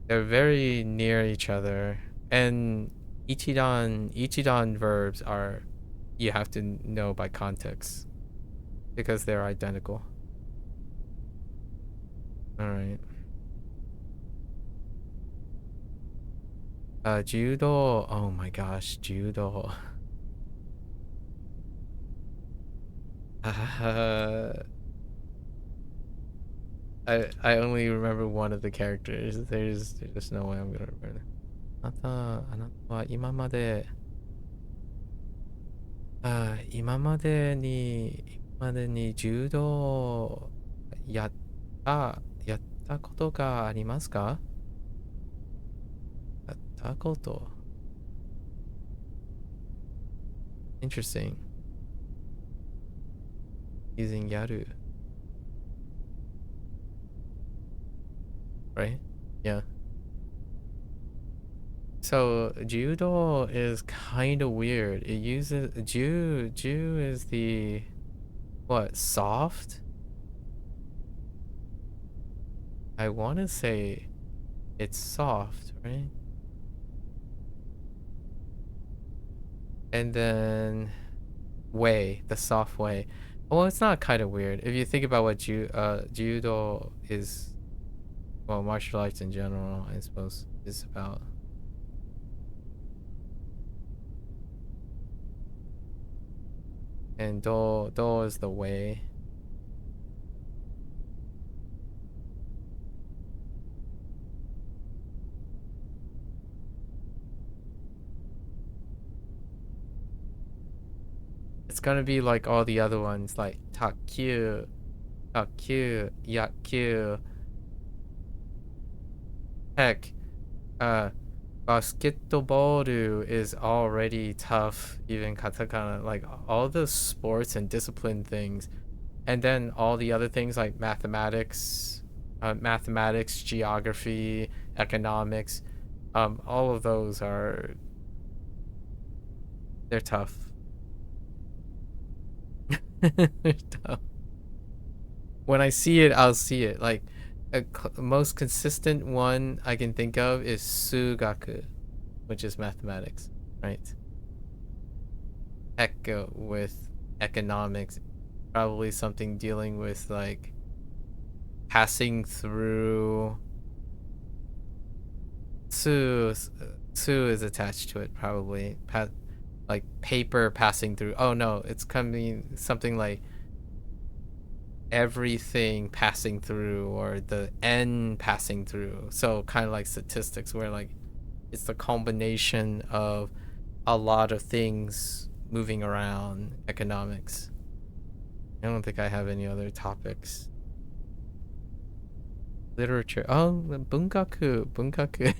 They're very near each other. And ichidan verbs are, you have to know by context because they're identical. Alright. Judo. Oh my gosh, judo. I only remember one of the characters. There's no way I'm gonna remember. あなたは今までに柔道やったことがありますか？やったこと。Interesting. Using yaru. Right? Yeah. So judo is kind of weird. It uses ju is the what, soft? I want to say it's soft, right? And then way, the soft way. Well, it's not kind of weird if you think about what judo is. Well, martial arts in general, I suppose, is about. And do is the way. It's gonna be like all the other ones, like takyu, yakyu. Heck, basketball is already tough, even katakana, like all the sports and discipline things. And then all the other things like mathematics, geography, economics, all of those they're tough. They're tough. When I see it, I'll see it. Like, most consistent one I can think of is sugaku, which is mathematics, right? Heck, with economics, probably something dealing with like passing through. Su is attached to it, probably. Like paper passing through. Oh no, it's coming something like everything passing through, or the n passing through. So kind of like statistics, where like it's the combination of a lot of things moving around. Economics. I don't think I have any other topics. Literature. Oh, bunkaku.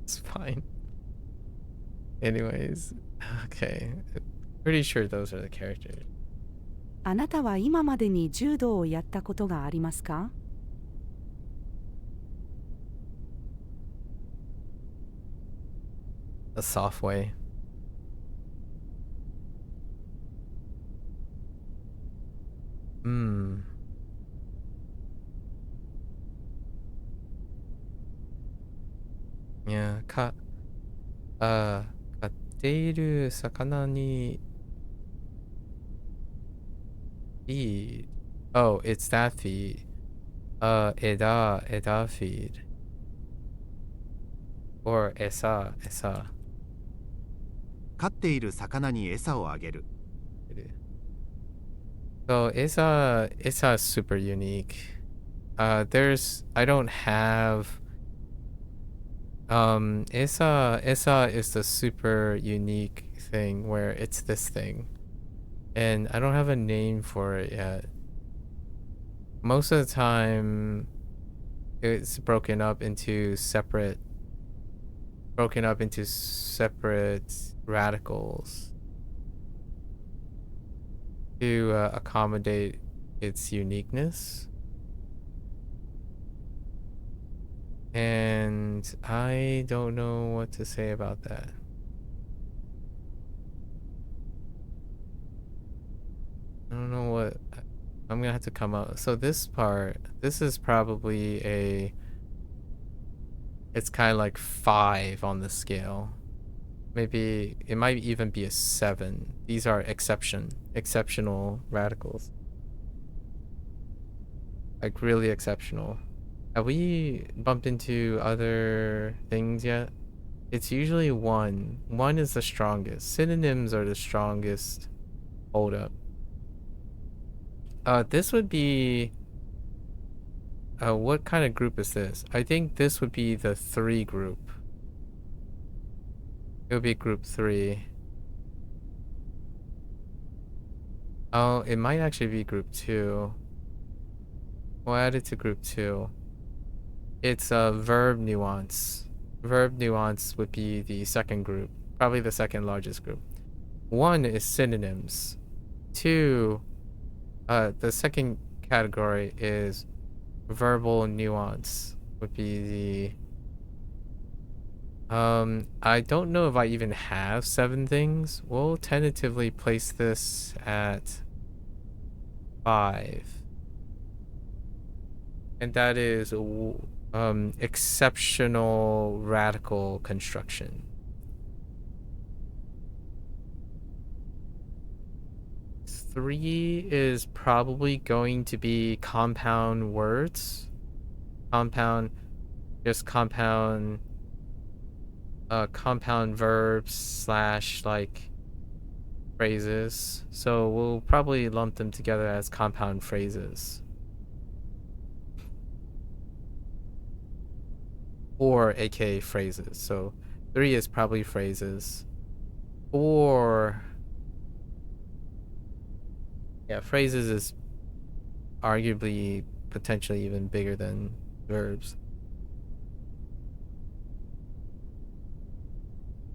It's fine. Anyways, okay. Pretty sure those are the characters. あなたは今までに柔道をやったことがありますか? A soft way. Yeah, 飼っている魚に feed. Oh, it's that feed. Eda feed. Or esa. 飼っている魚に餌をあげる。So esa is super unique. I don't have esa is the super unique thing where it's this thing. And I don't have a name for it yet. Most of the time, it's broken up into separate broken up into separate radicals to accommodate its uniqueness. And I don't know what to say about that. I don't know what I'm gonna have to come up. So this part, this is probably it's kind of like 5 on the scale. Maybe it might even be a 7. These are exceptional radicals. Like really exceptional. Have we bumped into other things yet? It's usually 1. 1 is the strongest. Synonyms are the strongest hold up. This would be... what kind of group is this? I think this would be the 3 group. It would be group 3. Oh, it might actually be group 2. We'll add it to group 2. It's a verb nuance. Verb nuance would be the second group. Probably the second largest group. 1 is synonyms. 2, the second category is verbal nuance would be the... I don't know if I even have 7 things. We'll tentatively place this at 5. And that is exceptional radical construction. 3 is probably going to be compound words. Compound verbs / like phrases. So we'll probably lump them together as compound phrases. Or aka phrases. So 3 is probably phrases. 4... yeah, phrases is arguably potentially even bigger than verbs.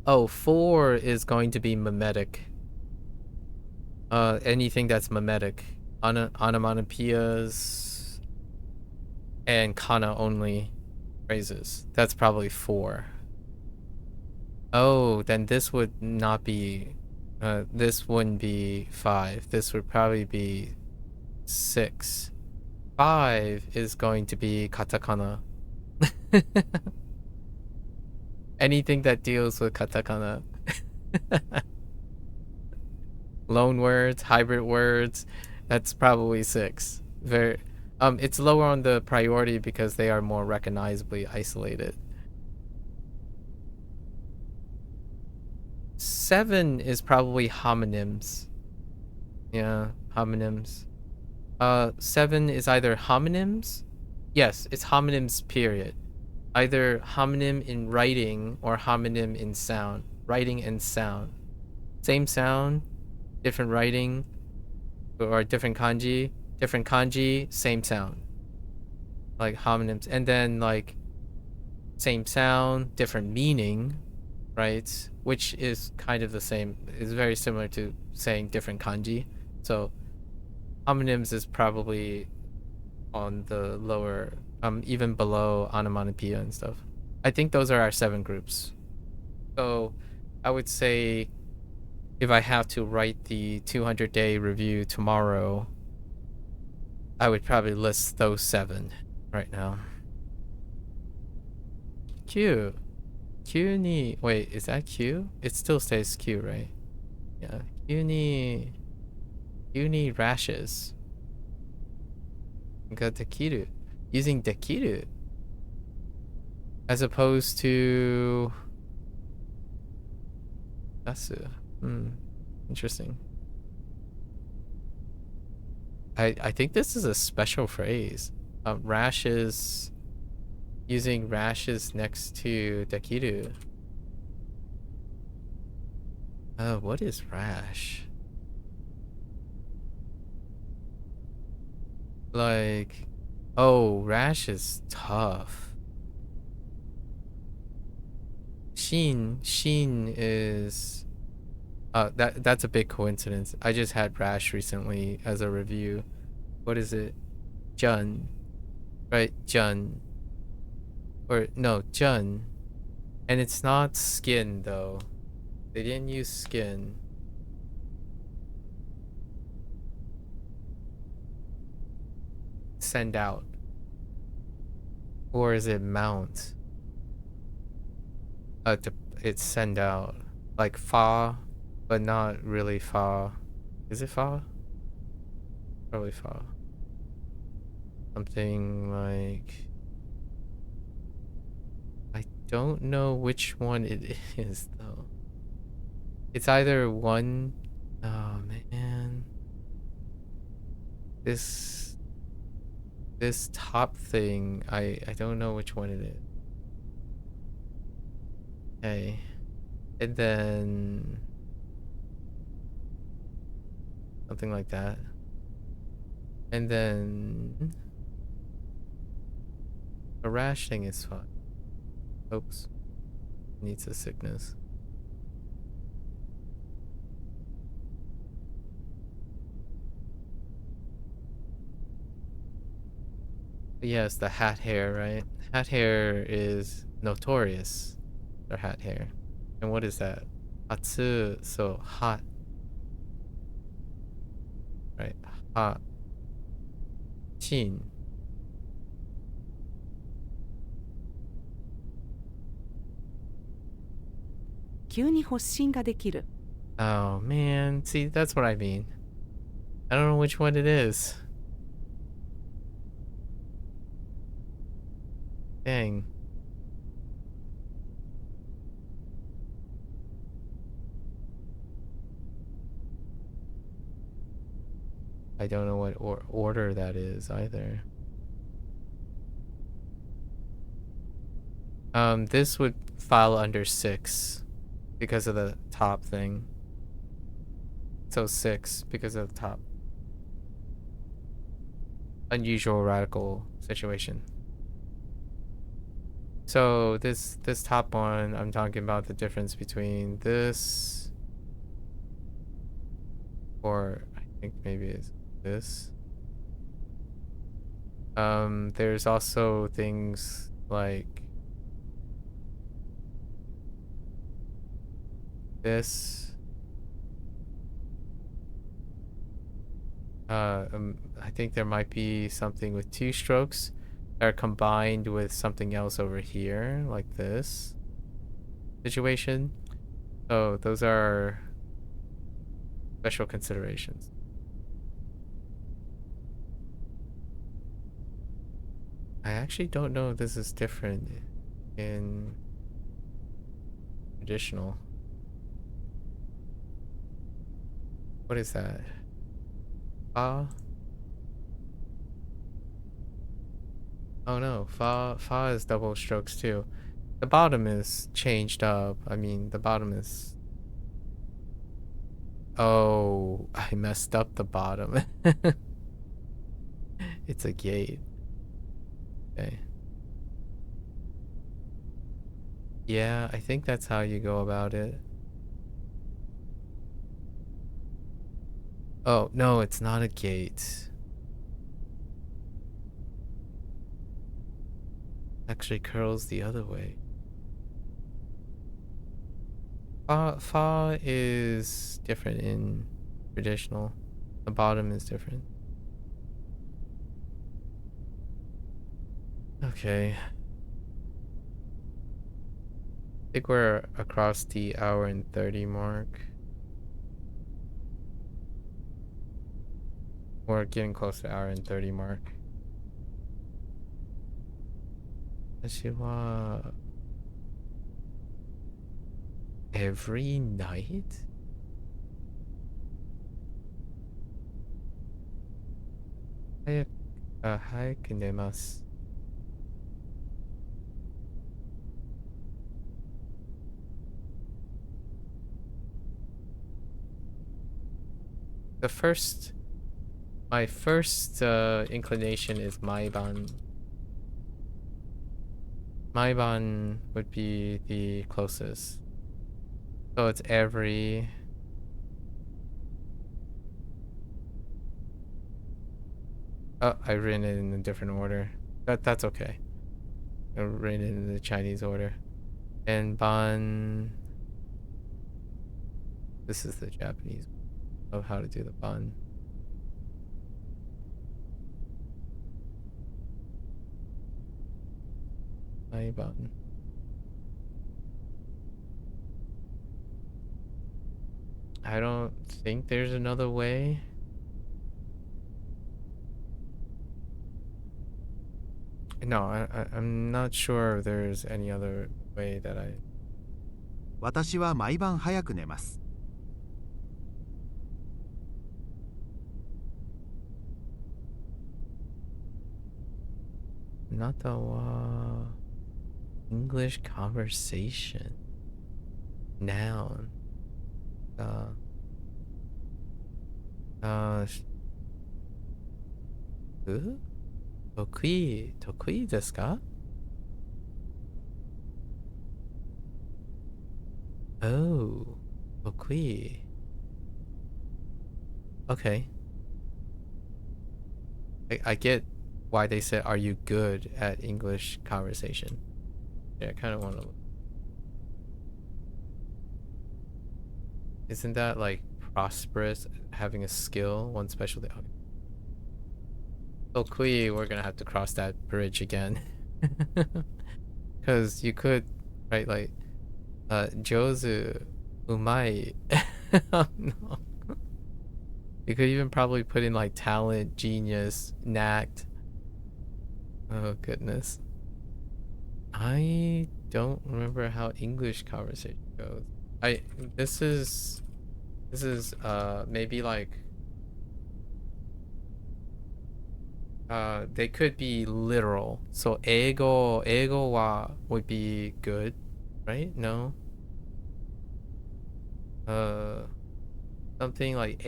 Oh, 4 is going to be mimetic. Anything that's mimetic. Onomatopoeias and kana only phrases. That's probably 4. Oh, then this would not be... this wouldn't be 5. This would probably be 6. 5 is going to be katakana. Anything that deals with katakana. Loan words, hybrid words, that's probably 6. It's lower on the priority because they are more recognizably isolated. 7 is probably homonyms. Yeah, homonyms. 7 is either homonyms. Yes, it's homonyms, period. Either homonym in writing or homonym in sound. Writing and sound. Same sound, different writing, or different kanji. Different kanji, same sound. Like homonyms. And then like same sound, different meaning, right? Which is kind of the same. It's very similar to saying different kanji. So homonyms is probably on the lower, even below onomatopoeia and stuff. I think those are our 7 groups. So I would say if I have to write the 200-day review tomorrow, I would probably list those 7 right now. Q. Q ni... wait, is that Q? It still says Q, right? Yeah. Q ni rashes. Ga dekiru. Using dekiru. As opposed to... dasu. Interesting. I think this is a special phrase. Rashes... using rashes next to dekiru. What is rash? Like... oh, rash is tough. Sheen is that's a big coincidence. I just had rash recently as a review. What is it? Jun. Right, Jun. Or no, Jun. And it's not skin though. They didn't use skin. Send out. Or is it mount? It's send out. Like fa, but not really fa. Is it fa? Probably fa. Something like... I don't know which one it is though. It's either one... Oh man. This top thing, I don't know which one it is. Okay. And then something like that. And then a rash thing is fine. Oops. Needs a sickness. Yes, the hat hair, right? Hat hair is notorious for hat hair. And what is that? Hatsu, so hot. Right, hot. Chin. Oh man, see, that's what I mean. I don't know which one it is. Dang. I don't know what order that is either. This would file under 6 because of the top thing. So 6 because of the top. Unusual radical situation. So this top one, I'm talking about the difference between this, or I think maybe it's this. There's also things like this. I think there might be something with 2 strokes that are combined with something else over here, like this situation. So those are special considerations. I actually don't know if this is different in traditional. What is that? Fa? Oh no, fa is double strokes too. The bottom is changed up. I mean, the bottom is... Oh, I messed up the bottom. It's a gate. Okay. Yeah, I think that's how you go about it. Oh, no, it's not a gate. Actually curls the other way. Fa is different in traditional. The bottom is different. Okay. I think we're across the hour and 30 mark. We're getting close to the hour and 30 mark. Every night? Hayaku nemasu. My first inclination is Maiban. Maiban would be the closest. So it's every. Oh, I written it in a different order. That's okay. I written it in the Chinese order. And ban. This is the Japanese of how to do the ban. Maiban. I don't think there's another way. No, I'm not sure if there's any other way that I. 私は毎晩早く寝ます。Nata wa English conversation. Noun. Sh- 得意ですか? Oh, 得意. Okay. I get why they said, are you good at English conversation? Yeah, I kind of want to. Isn't that like prosperous, having a skill, one specialty? Okay. So Kui, we're gonna have to cross that bridge again. Because you could, right, like, Jozu, Umai. Oh, no. You could even probably put in like talent, genius, knacked. Oh, goodness. I don't remember how English conversation goes. This is maybe like they could be literal. So ego wa would be good, right? No. Something like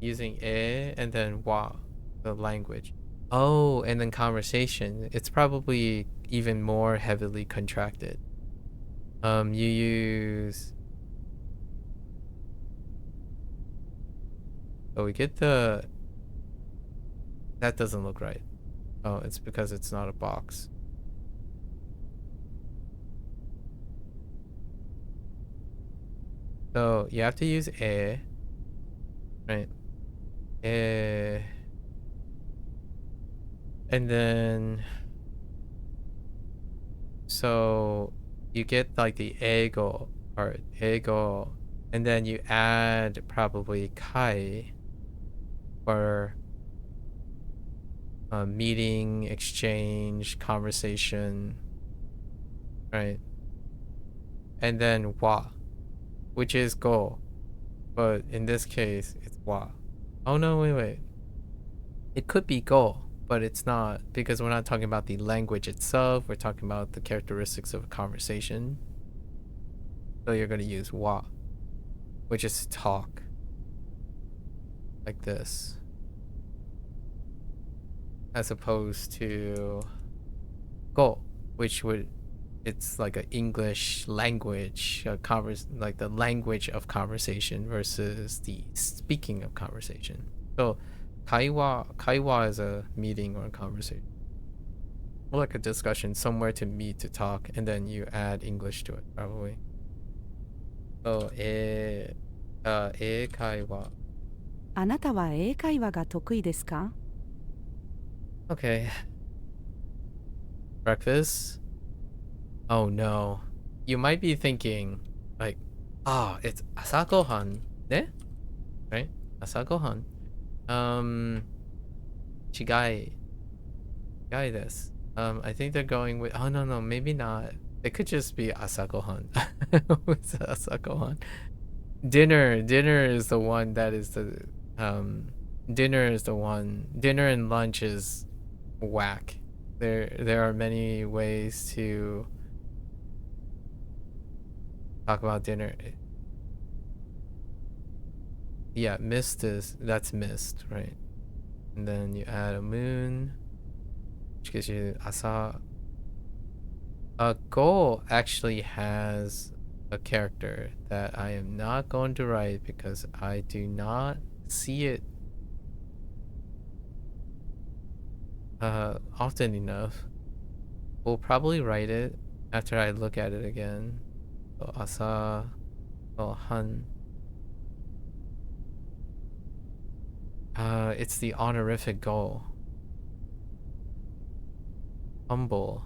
using and then wa, the language. Oh, and then conversation. It's probably even more heavily contracted. You use. Oh, we get the. That doesn't look right. Oh, it's because it's not a box. So you have to use right? And then so you get like the ego part, ego, and then you add probably kai for meeting, exchange, conversation, right? And then wa, which is go, but in this case it's wa. Oh no, wait. It could be go, but it's not, because we're not talking about the language itself. We're talking about the characteristics of a conversation. So you're going to use wa, which is talk, like this, as opposed to go, which would, it's like an English language, like the language of conversation versus the speaking of conversation. So kaiwa is a meeting or a conversation, or like a discussion, somewhere to meet to talk, and then you add English to it probably. So kaiwa. あなたは英会話が得意ですか? Okay. Breakfast? Oh no. You might be thinking, like, it's asagohan, ne? Right? Asagohan. Chigai. Chigai desu. I think they're going with, oh no, maybe not. It could just be asagohan. What's asagohan? Dinner is the one that is the, dinner and lunch is whack. There are many ways to talk about dinner. Yeah, that's mist, right? And then you add a moon, which gives you asa. Go actually has a character that I am not going to write because I do not see it often enough. We'll probably write it after I look at it again. So asa, han. It's the honorific go. Humble.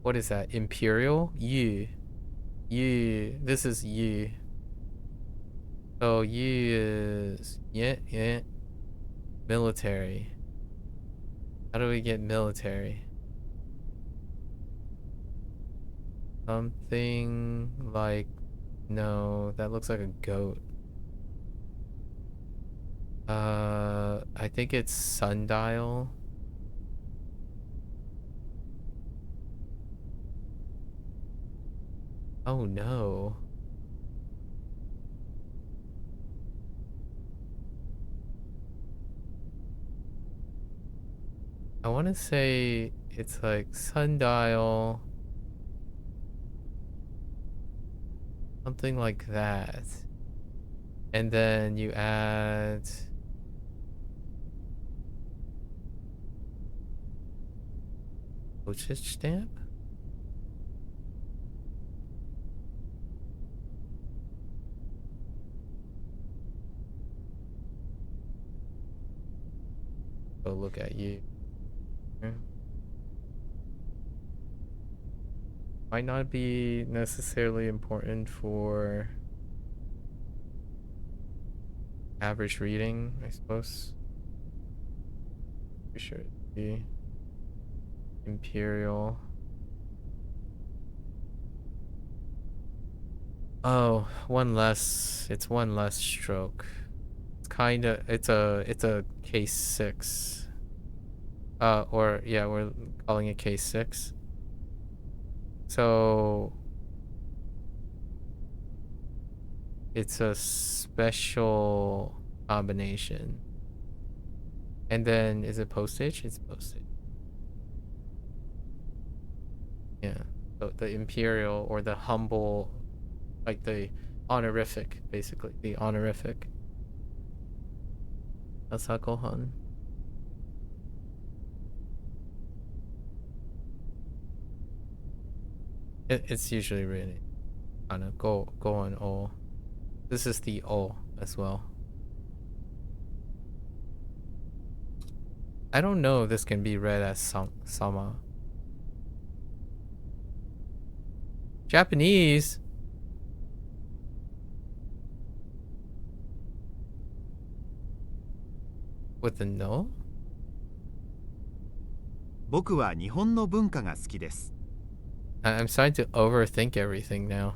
What is that? Imperial? Yu. Yu. This is Yu. So Yu is yeah. Military. How do we get military? Something like, no, that looks like a goat. I think it's sundial. Oh no. I want to say it's like sundial. Something like that. And then you add postage stamp? Go look at you. Might not be necessarily important for average reading, I suppose. Pretty sure it'd be imperial. Oh, one less. It's one less stroke. It's kinda. It's a case 6. Or yeah, we're calling it case 6. So it's a special combination. And then is it postage? It's postage. Yeah. So the imperial or the humble, like the honorific, basically. The honorific. Asakohan. It's usually really kind of go on O. This is the O as well. I don't know if this can be read as sama. Japanese. With the no? 僕は日本の文化が好きです。I'm starting to overthink everything now.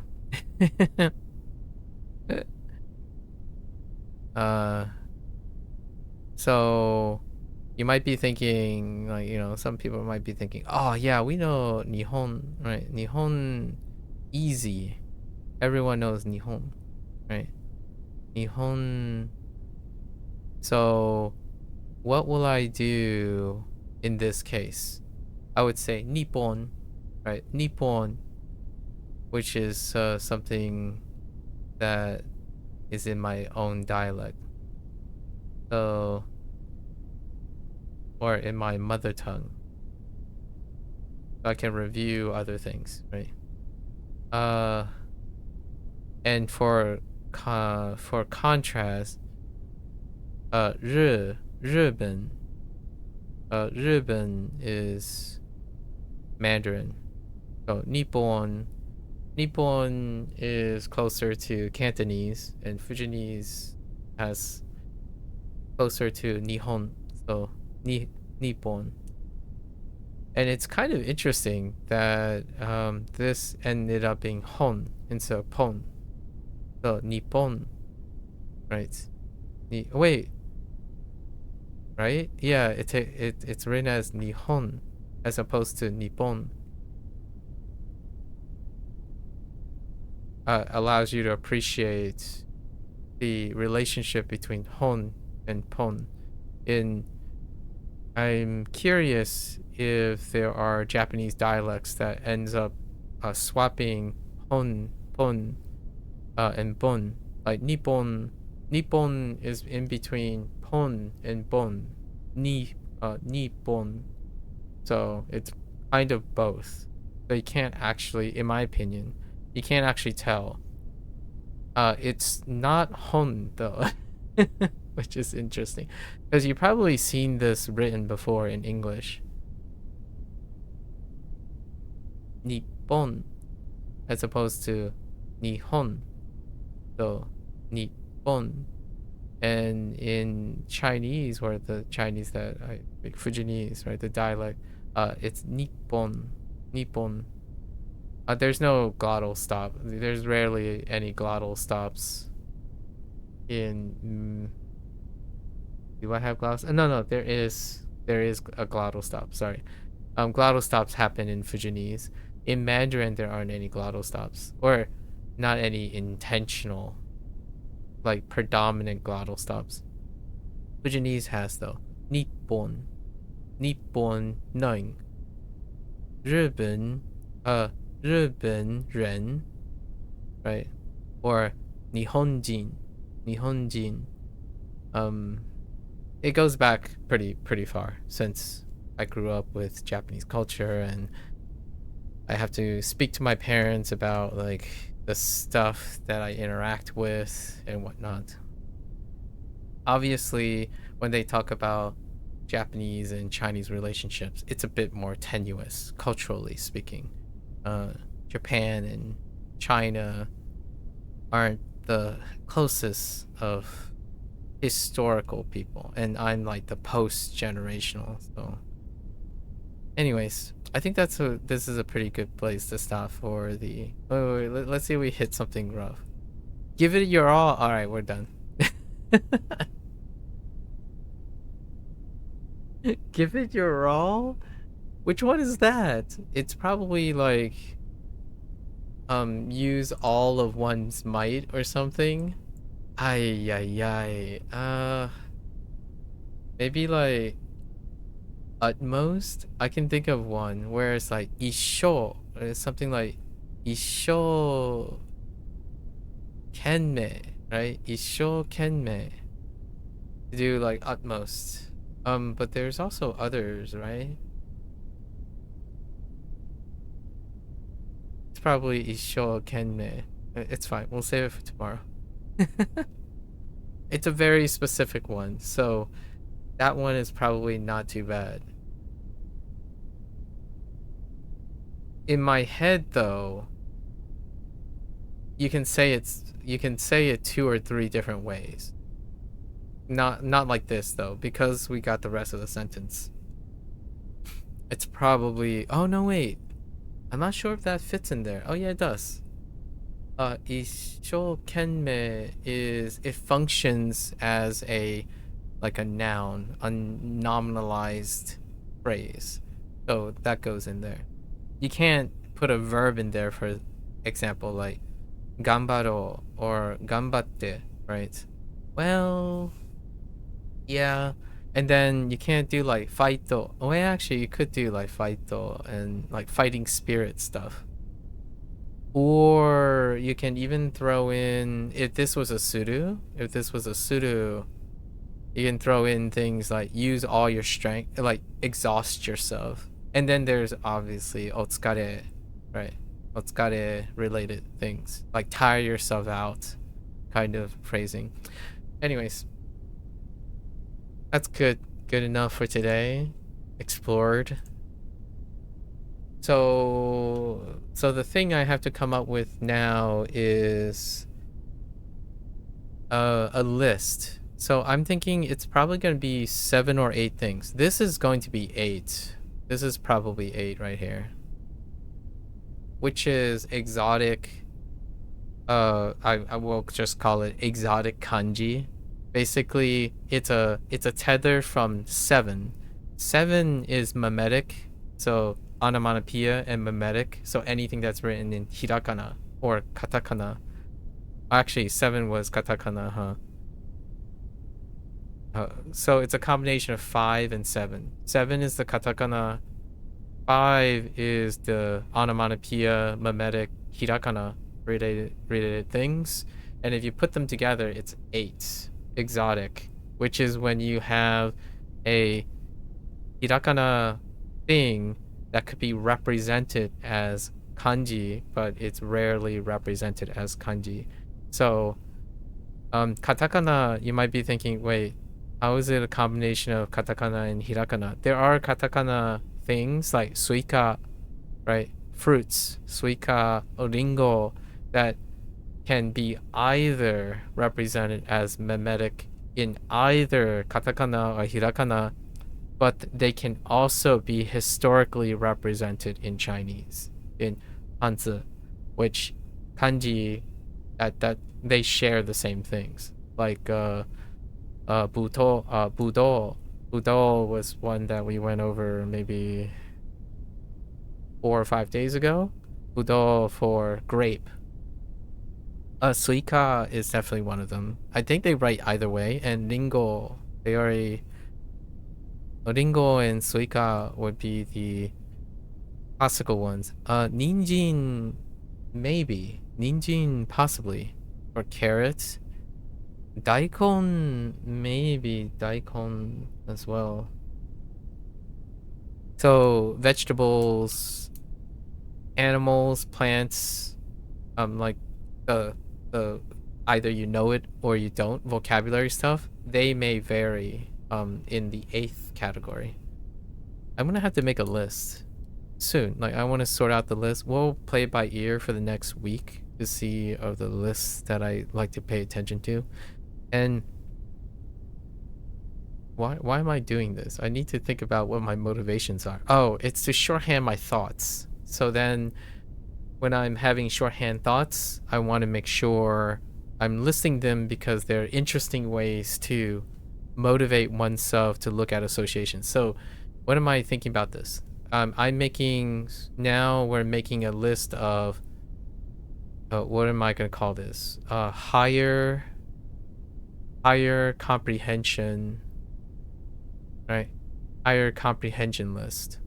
So you might be thinking, like, some people might be thinking, oh yeah, we know Nihon, right? Nihon, easy. Everyone knows Nihon, right? Nihon. So what will I do in this case? I would say Nippon, right? Nippon, which is something that is in my own dialect. So, or in my mother tongue. So I can review other things, right? And for contrast, 日本 is Mandarin. So Nippon is closer to Cantonese, and Fujianese has closer to Nihon. So Nippon. And it's kind of interesting that this ended up being Hon instead of Pon. So Nippon, right? Wait, right? Yeah, it's written as Nihon as opposed to Nippon. allows you to appreciate the relationship between hon and pon. I'm curious if there are Japanese dialects that ends up swapping hon, pon, and bon. Like Nippon is in between pon and bon. Nippon. So it's kind of both. So you can't actually, in my opinion, you can't actually tell. It's not hon though, which is interesting, because you've probably seen this written before in English. Nippon, as opposed to Nihon. So Nippon. And in Chinese, or the Chinese that I speak, Fujianese, right, the dialect, it's Nippon. Nippon. There's no glottal stop. There's rarely any glottal stops in. Do I have glottal? No, there is a glottal stop. Sorry, glottal stops happen in Fujianese. In Mandarin, there aren't any glottal stops, or not any intentional, like predominant glottal stops. Fujianese has though. Nippon, Nippon, 9. 日本 日本人 right, or 日本人 it goes back pretty far, since I grew up with Japanese culture and I have to speak to my parents about like the stuff that I interact with and whatnot. Obviously, when they talk about Japanese and Chinese relationships, it's a bit more tenuous, culturally speaking. Japan and China aren't the closest of historical people, and I'm like the post-generational. So anyways, I think this is a pretty good place to stop for the let's see if we hit something rough. Give it your all. All right, we're done. Give it your all? Which one is that? It's probably like use all of one's might or something. Ay. Maybe like utmost. I can think of one where it's like isho. It's something like isho kenme, right? Isho kenme. To do like utmost. But there's also others, right? It's probably isho kenme. It's fine. We'll save it for tomorrow. It's a very specific one, so that one is probably not too bad. In my head though, you can say it 2 or 3 different ways. Not like this though, because we got the rest of the sentence. It's probably, oh no, wait, I'm not sure if that fits in there. Oh yeah, it does. Ishokenme it functions as a noun, a nominalized phrase. So that goes in there. You can't put a verb in there, for example, like gambaro or gambatte, right? Well, yeah. And then you can't do like faito. Oh, actually, you could do like faito and like fighting spirit stuff. Or you can even throw in, if this was a suru, you can throw in things like use all your strength, like exhaust yourself. And then there's obviously otsukare, right? Otsukare related things, like tire yourself out kind of phrasing. Anyways, that's good enough for today. Explored. So the thing I have to come up with now is a list. So I'm thinking it's probably going to be 7 or 8 things. This is going to be 8. This is probably 8 right here, which is exotic. I will just call it exotic kanji. Basically, it's a tether from 7. 7 is mimetic, so onomatopoeia and mimetic. So anything that's written in hirakana or katakana. Actually, 7 was katakana, huh? So it's a combination of 5 and 7. 7 is the katakana. 5 is the onomatopoeia, mimetic, hirakana related things. And if you put them together, it's 8. Exotic, which is when you have a hirakana thing that could be represented as kanji, but it's rarely represented as kanji. So katakana, you might be thinking, wait, how is it a combination of katakana and hirakana? There are katakana things like suika, right? Fruits, suika, ringo, that can be either represented as mimetic in either katakana or hirakana, but they can also be historically represented in Chinese, in Hanzi, which kanji, that they share the same things. Like Budo was one that we went over maybe 4 or 5 days ago. Budo for grape. Suika is definitely one of them. I think they write either way. And Ringo, they are Ringo and Suika would be the classical ones. Ninjin, maybe. Ninjin, possibly. Or carrots. Daikon, maybe. Daikon as well. So, vegetables, animals, plants, like the either you know it or you don't vocabulary stuff, they may vary in the 8th category. I'm gonna have to make a list soon. Like, I want to sort out the list. We'll play it by ear for the next week to see of the lists that I like to pay attention to. And why am I doing this? I need to think about what my motivations are. Oh, it's to shorthand my thoughts. So then when I'm having shorthand thoughts, I want to make sure I'm listing them because they're interesting ways to motivate oneself to look at associations. So what am I thinking about this? We're making a list of, what am I going to call this? Higher comprehension, right? Higher comprehension list.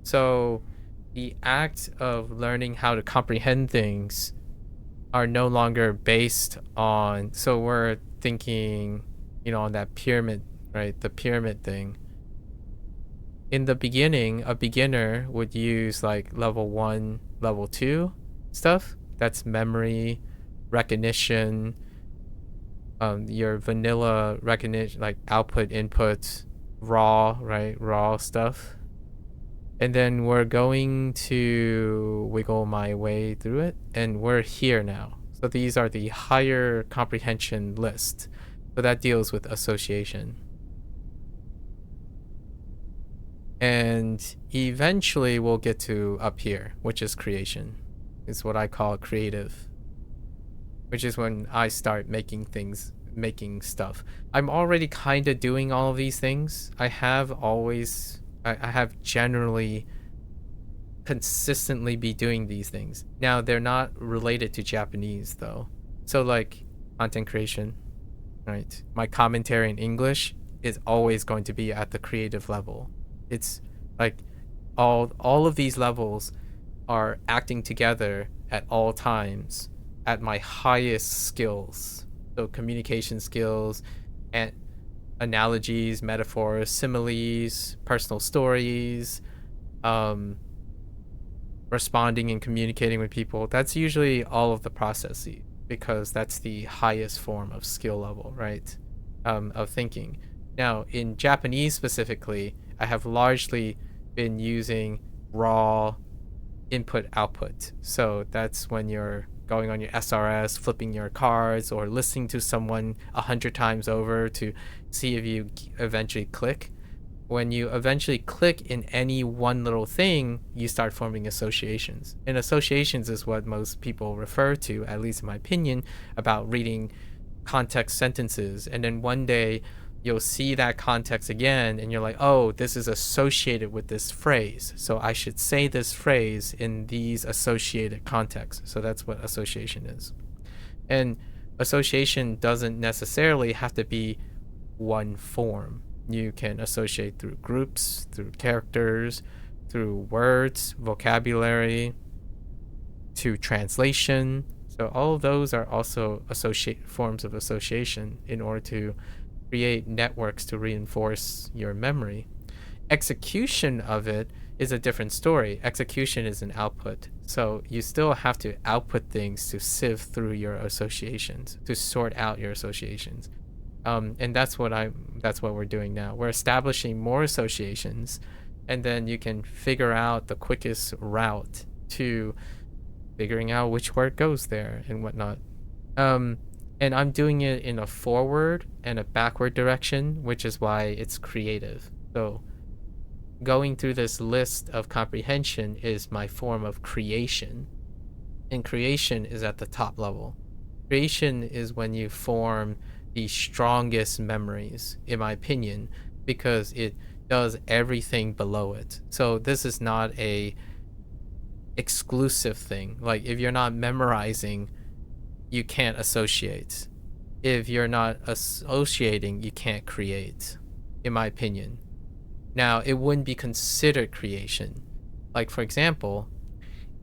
So the act of learning how to comprehend things are no longer based on, so we're thinking, on that pyramid, right? The pyramid thing. In the beginning, a beginner would use like level 1, level 2 stuff. That's memory, recognition, your vanilla recognition, like output, input, raw, right? Raw stuff. And then we're going to wiggle my way through it, and we're here now. So these are the higher comprehension list. So that deals with association. And eventually we'll get to up here, which is creation. It's what I call creative, which is when I start making stuff. I'm already kind of doing all of these things. I have generally consistently be doing these things. Now, they're not related to Japanese though. So like content creation, right? My commentary in English is always going to be at the creative level. It's like all of these levels are acting together at all times at my highest skills. So communication skills and analogies, metaphors, similes, personal stories, responding and communicating with people. That's usually all of the processes because that's the highest form of skill level, right? Of thinking. Now, in Japanese specifically, I have largely been using raw input-output. So that's when you're going on your SRS, flipping your cards, or listening to someone 100 times over to see if you eventually click. When you eventually click in any one little thing, you start forming associations. And associations is what most people refer to, at least in my opinion, about reading context sentences. And then one day you'll see that context again and you're like, oh, this is associated with this phrase, so I should say this phrase in these associated contexts. So that's what association is. And association doesn't necessarily have to be one form. You can associate through groups, through characters, through words, vocabulary, to translation. So all of those are also forms of association in order to create networks to reinforce your memory. Execution of it is a different story. Execution is an output. So you still have to output things to sieve through your associations, to sort out your associations. And that's what we're doing now. We're establishing more associations, and then you can figure out the quickest route to figuring out which word goes there and whatnot. And I'm doing it in a forward and a backward direction, which is why it's creative. So going through this list of comprehension is my form of creation. And creation is at the top level. Creation is when you form the strongest memories, in my opinion, because it does everything below it. So this is not a exclusive thing. Like, if you're not memorizing, you can't associate. If you're not associating, you can't create, in my opinion. Now, it wouldn't be considered creation. Like, for example,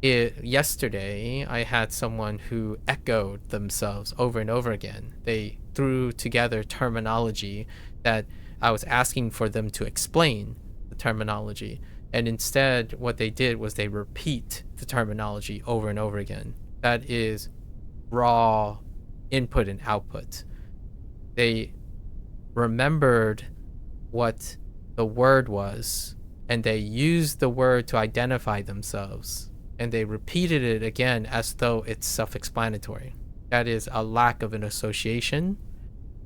yesterday I had someone who echoed themselves over and over again. They threw together terminology that I was asking for them to explain the terminology. And instead, what they did was they repeat the terminology over and over again. That is raw input and output. They remembered what the word was, and they used the word to identify themselves, and they repeated it again as though it's self-explanatory. That is a lack of an association,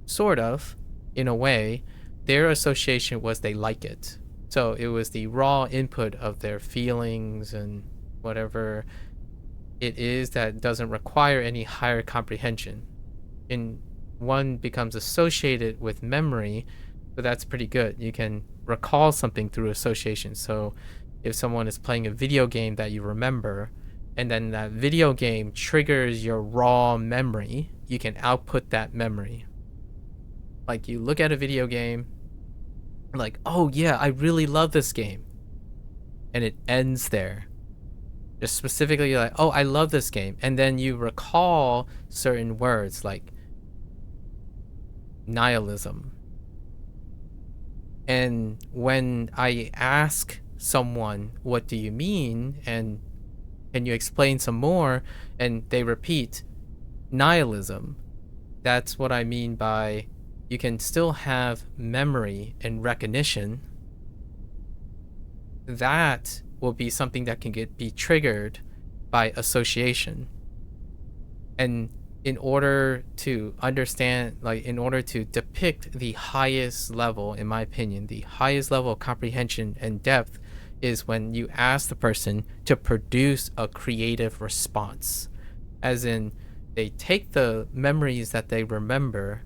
sort of, in a way. Their association was they like it. So it was the raw input of their feelings and whatever it is that doesn't require any higher comprehension. And one becomes associated with memory, so that's pretty good. You can recall something through association. So if someone is playing a video game that you remember, and then that video game triggers your raw memory, you can output that memory. Like, you look at a video game, like, oh yeah, I really love this game, and it ends there. Just specifically like, oh, I love this game, and then you recall certain words like nihilism. And when I ask someone, what do you mean, and can you explain some more, and they repeat nihilism, that's what I mean by you can still have memory and recognition. That will be something that can be triggered by association. And in order to understand, like, in order to depict the highest level, in my opinion, the highest level of comprehension and depth is when you ask the person to produce a creative response. As in, they take the memories that they remember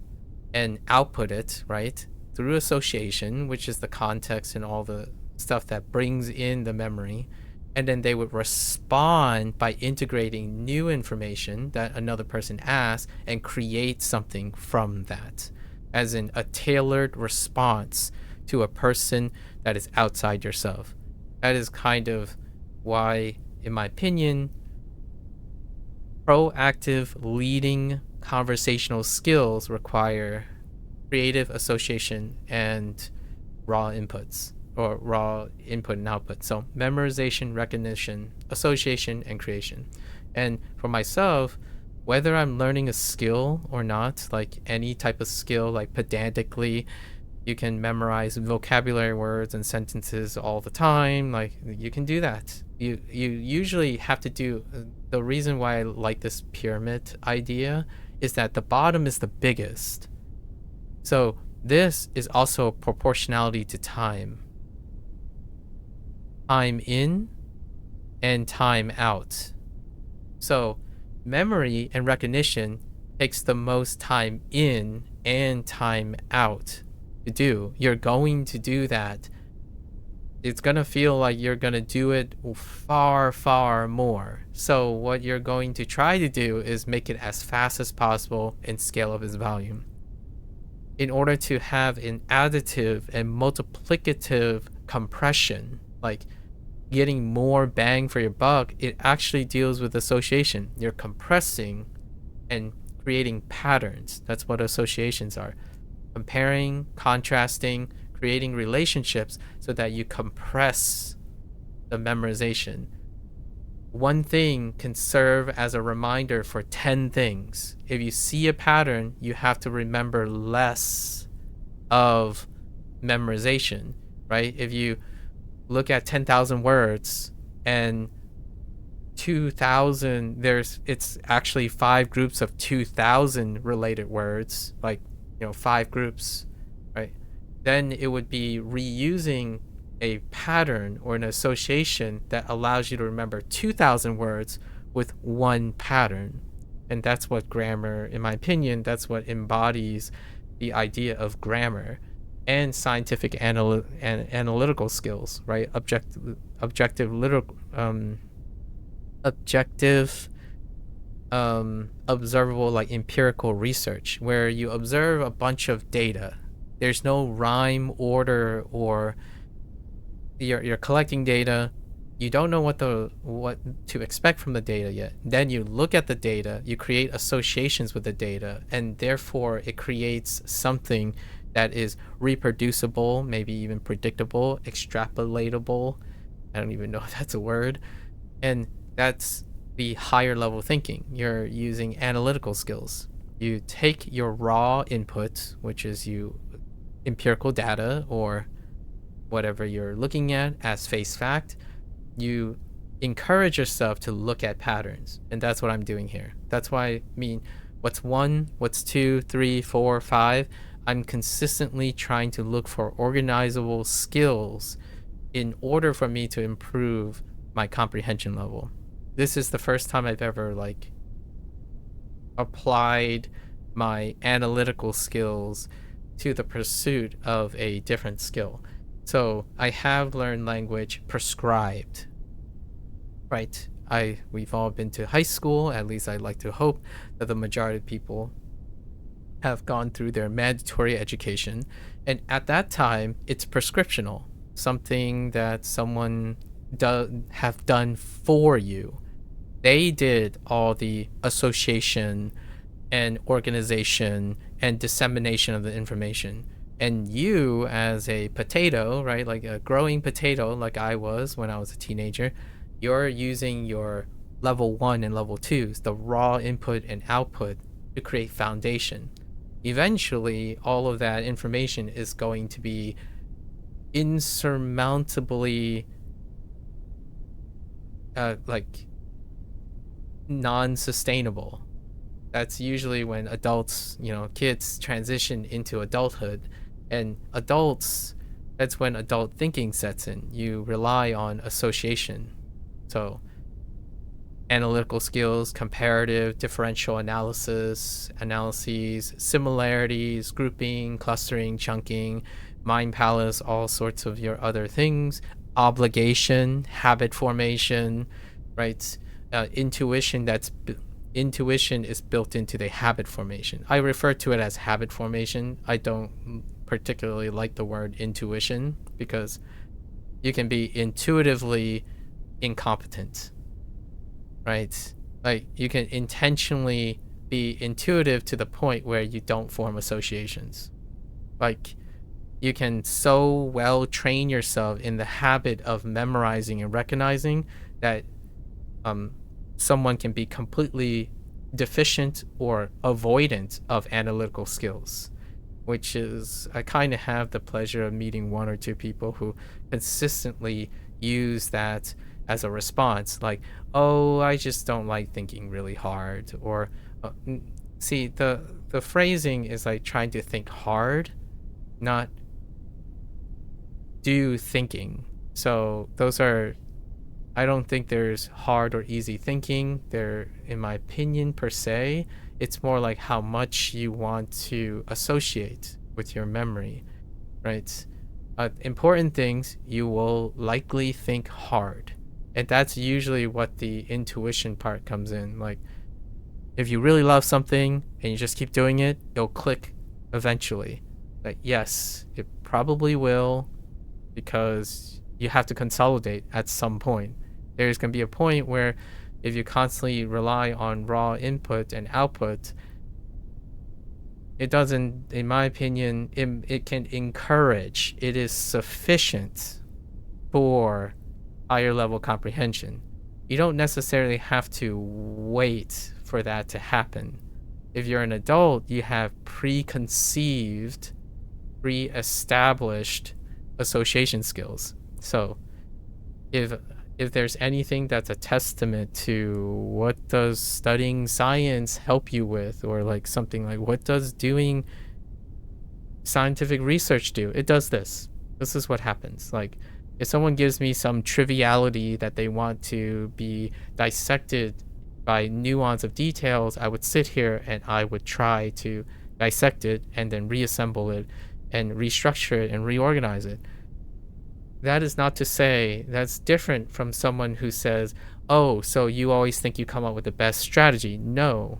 and output it, right, through association, which is the context and all the stuff that brings in the memory, and then they would respond by integrating new information that another person asks and create something from that, as in a tailored response to a person that is outside yourself. That is kind of why, in my opinion, proactive leading conversational skills require creative association and raw inputs, or raw input and output. So memorization, recognition, association, and creation. And for myself, whether I'm learning a skill or not, like any type of skill, like pedantically, you can memorize vocabulary words and sentences all the time, like you can do that. You usually have to do, the reason why I like this pyramid idea is that the bottom is the biggest. So this is also proportionality to time. Time in and time out. So memory and recognition takes the most time in and time out to do. You're going to do that. It's going to feel like you're going to do it far, far more. So what you're going to try to do is make it as fast as possible and scale up its volume. In order to have an additive and multiplicative compression, like getting more bang for your buck, it actually deals with association. You're compressing and creating patterns. That's what associations are. Comparing, contrasting, creating relationships so that you compress the memorization. One thing can serve as a reminder for 10 things. If you see a pattern, you have to remember less of memorization, right? If you look at 10,000 words and 2,000, it's actually 5 groups of 2,000 related words, like, 5 groups, right? Then it would be reusing a pattern or an association that allows you to remember 2,000 words with one pattern. And that's what grammar, in my opinion, that's what embodies the idea of grammar and scientific analytical skills, right? Objective observable, like empirical research, where you observe a bunch of data. There's no rhyme order, or you're collecting data. You don't know what to expect from the data yet. Then you look at the data, you create associations with the data, and therefore it creates something that is reproducible, maybe even predictable, extrapolatable. I don't even know if that's a word. And that's the higher level thinking. You're using analytical skills. You take your raw input, which is empirical data or whatever you're looking at as face fact. You encourage yourself to look at patterns, and that's what I'm doing here. That's why I mean, what's 1, what's 2, 3, 4, 5. I'm consistently trying to look for organizable skills in order for me to improve my comprehension level. This is the first time I've ever applied my analytical skills to the pursuit of a different skill. So I have learned language prescribed, right? We've all been to high school. At least I'd like to hope that the majority of people have gone through their mandatory education. And at that time, it's prescriptional, something that someone have done for you. They did all the association and organization and dissemination of the information. And you, as a potato, right, like a growing potato, like I was when I was a teenager, you're using your level 1 and level 2s, the raw input and output, to create foundation. Eventually, all of that information is going to be insurmountably non-sustainable. That's usually when adults, kids transition into adulthood, and adults, that's when adult thinking sets in. You rely on association. So analytical skills, comparative, differential analyses, similarities, grouping, clustering, chunking, mind palace, all sorts of your other things, obligation, habit formation, right? Intuition is built into the habit formation. I refer to it as habit formation. I don't particularly like the word intuition because you can be intuitively incompetent, right? Like you can intentionally be intuitive to the point where you don't form associations. Like you can so well train yourself in the habit of memorizing and recognizing that someone can be completely deficient or avoidant of analytical skills, which is, I kind of have the pleasure of meeting 1 or 2 people who consistently use that as a response, like, oh, I just don't like thinking really hard, or see, the phrasing is like trying to think hard, not do thinking. So those are, I don't think there's hard or easy thinking there, in my opinion, per se. It's more like how much you want to associate with your memory. right? Important things, you will likely think hard. And that's usually what the intuition part comes in. Like, if you really love something and you just keep doing it, it'll click eventually. Like, yes, it probably will, because you have to consolidate at some point. There's going to be a point where if you constantly rely on raw input and output, it doesn't, in my opinion, it can encourage, it is sufficient for higher level comprehension. You don't necessarily have to wait for that to happen. If you're an adult, you have pre-established association skills. So if there's anything that's a testament to what does studying science help you with, or like something like what does doing scientific research do, it does this. This is what happens. Like, if someone gives me some triviality that they want to be dissected by nuance of details, I would sit here and I would try to dissect it and then reassemble it and restructure it and reorganize it. That is not to say that's different from someone who says, oh, so you always think you come up with the best strategy. No,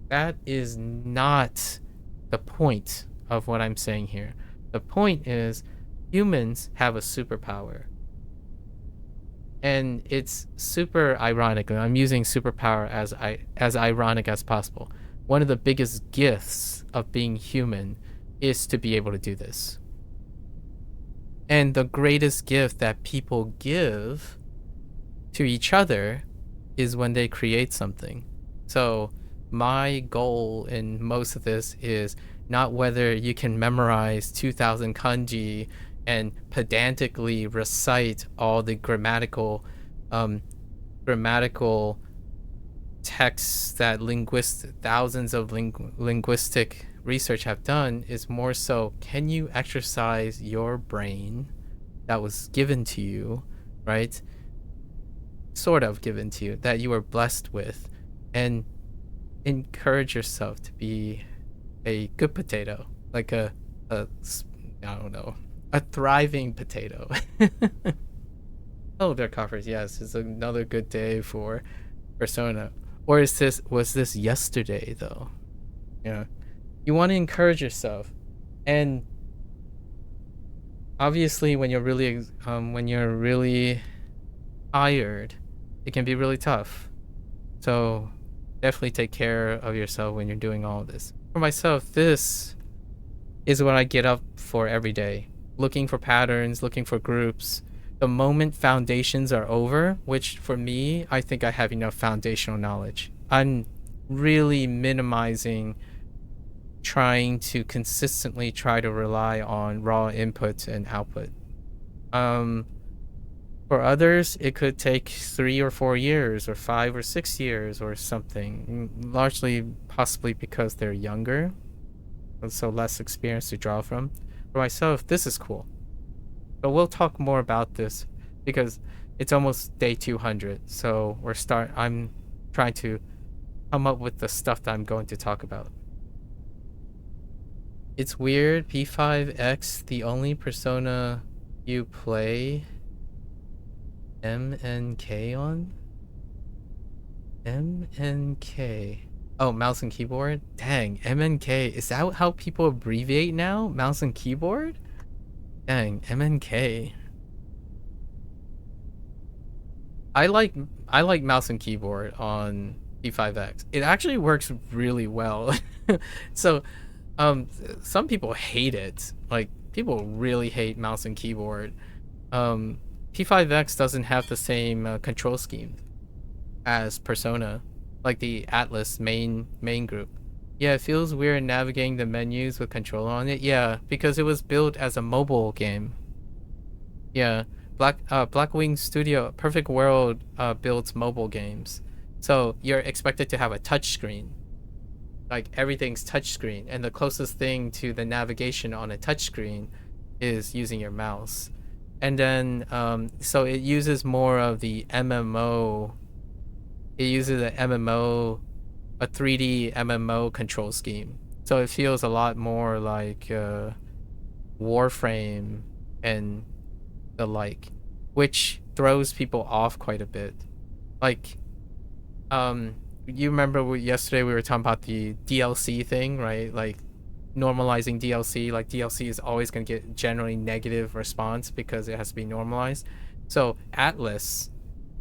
that is not the point of what I'm saying here. The point is humans have a superpower. And it's super ironic. I'm using superpower as ironic as possible. One of the biggest gifts of being human is to be able to do this. And the greatest gift that people give to each other is when they create something. So my goal in most of this is not whether you can memorize 2,000 kanji and pedantically recite all the grammatical texts that thousands of linguistic research have done. Is more so, can you exercise your brain that was given to you, right? Sort of given to you, that you were blessed with, and encourage yourself to be a good potato, like I don't know, a thriving potato. Oh, their coffers. Yes, it's another good day for Persona. Or was this yesterday though? Yeah. You want to encourage yourself, and obviously when you're really tired, it can be really tough. So definitely take care of yourself when you're doing all of this. For myself, this is what I get up for every day. Looking for patterns, looking for groups. The moment foundations are over, which for me, I think I have enough foundational knowledge. I'm really minimizing trying to consistently try to rely on raw input and output. For others, it could take 3 or 4 years or 5 or 6 years or something, largely possibly because they're younger, and so less experience to draw from. For myself, this is cool. But we'll talk more about this because it's almost day 200. So I'm trying to come up with the stuff that I'm going to talk about. It's weird, P5X, the only Persona you play MNK on? MNK. Oh, mouse and keyboard? Dang, MNK. Is that how people abbreviate now? Mouse and keyboard? Dang, MNK. I like mouse and keyboard on P5X. It actually works really well. So, some people hate it. Like, people really hate mouse and keyboard. P5X doesn't have the same control scheme as Persona, like the Atlas main group. Yeah, it feels weird navigating the menus with controller on it. Yeah, because it was built as a mobile game. Yeah, Blackwing Studio Perfect World builds mobile games, so you're expected to have a touch screen. Like, everything's touch screen, and the closest thing to the navigation on a touch screen is using your mouse. And then so it uses more of the MMO. It uses a 3D MMO control scheme. So it feels a lot more like Warframe and the like, which throws people off quite a bit. Like, you remember yesterday we were talking about the DLC thing, right? Like normalizing DLC. Like DLC is always going to get generally negative response because it has to be normalized. So Atlas,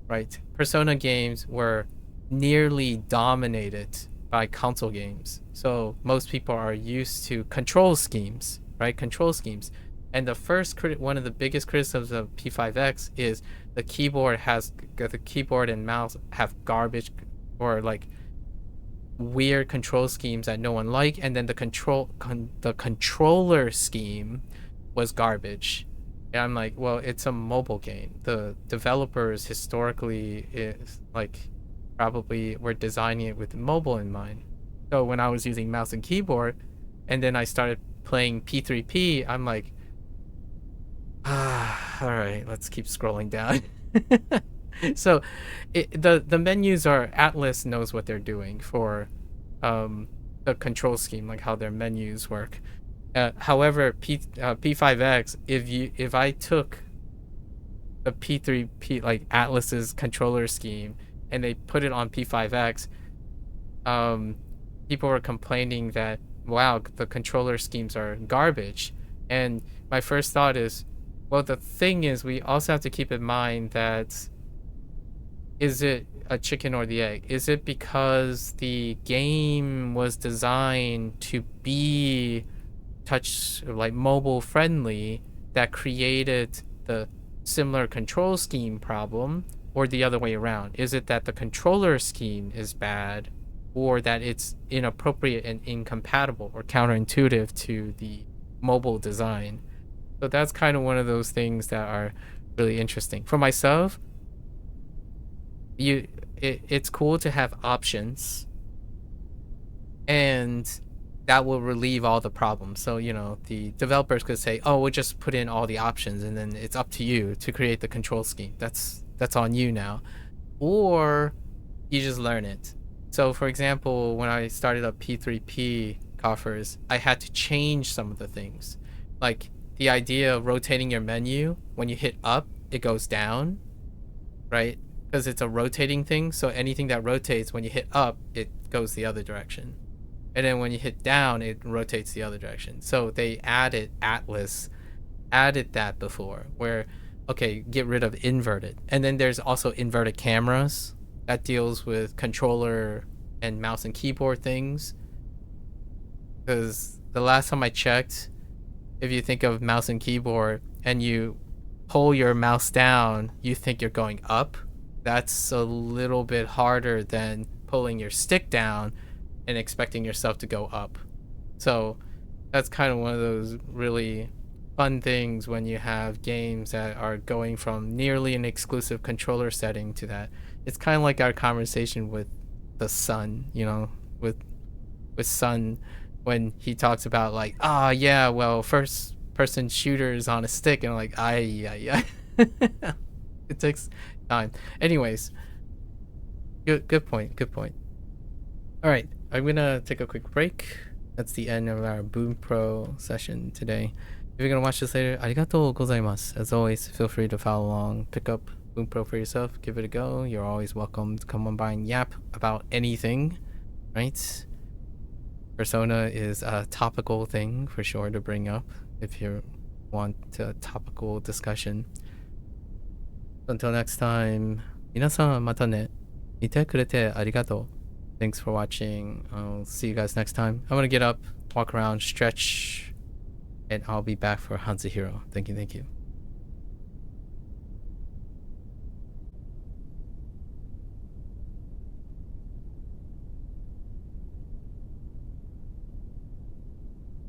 right? Persona games were nearly dominated by console games. So most people are used to control schemes, right? Control schemes. And one of the biggest criticisms of P5X is the keyboard and mouse have garbage or like weird control schemes that no one liked, and then the controller scheme was garbage. And I'm like, well, it's a mobile game. The developers historically is like probably were designing it with mobile in mind. So when I was using mouse and keyboard, and then I started playing P3P, I'm like, all right, let's keep scrolling down. So the menus are, Atlas knows what they're doing for the control scheme, like how their menus work. However, P5X, if I took the P3P, like Atlas's controller scheme, and they put it on P5X, people were complaining that, wow, the controller schemes are garbage. And my first thought is, well, the thing is, we also have to keep in mind that, is it a chicken or the egg? Is it because the game was designed to be mobile friendly that created the similar control scheme problem, or the other way around? Is it that the controller scheme is bad, or that it's inappropriate and incompatible or counterintuitive to the mobile design? So that's kind of one of those things that are really interesting. For myself, it's cool to have options, and that will relieve all the problems. So, the developers could say, oh, we'll just put in all the options, and then it's up to you to create the control scheme. That's on you now. Or you just learn it. So, for example, when I started up P3P coffers, I had to change some of the things. Like the idea of rotating your menu, when you hit up, it goes down, right? Because it's a rotating thing. So anything that rotates, when you hit up, it goes the other direction. And then when you hit down, it rotates the other direction. So Atlas added that before, where, okay, get rid of inverted. And then there's also inverted cameras that deals with controller and mouse and keyboard things. Because the last time I checked, if you think of mouse and keyboard and you pull your mouse down, you think you're going up. That's a little bit harder than pulling your stick down and expecting yourself to go up. So that's kind of one of those really fun things when you have games that are going from nearly an exclusive controller setting to that. It's kind of like our conversation with the Sun, with Sun, when he talks about like, yeah, well, first person shooters on a stick, and I'm like, yeah. It takes time. Anyways, good point. All right, I'm gonna take a quick break. That's the end of our Bunpro session today. If you're gonna watch this later, arigatou gozaimasu. As always, feel free to follow along, pick up Bunpro for yourself, give it a go. You're always welcome to come on by and yap about anything, right? Persona is a topical thing for sure to bring up if you want a topical discussion. Until next time, 皆さんまたね。見てくれてありがとう. Thanks for watching. I'll see you guys next time. I'm gonna get up, walk around, stretch, and I'll be back for Hanzahiro. Thank you.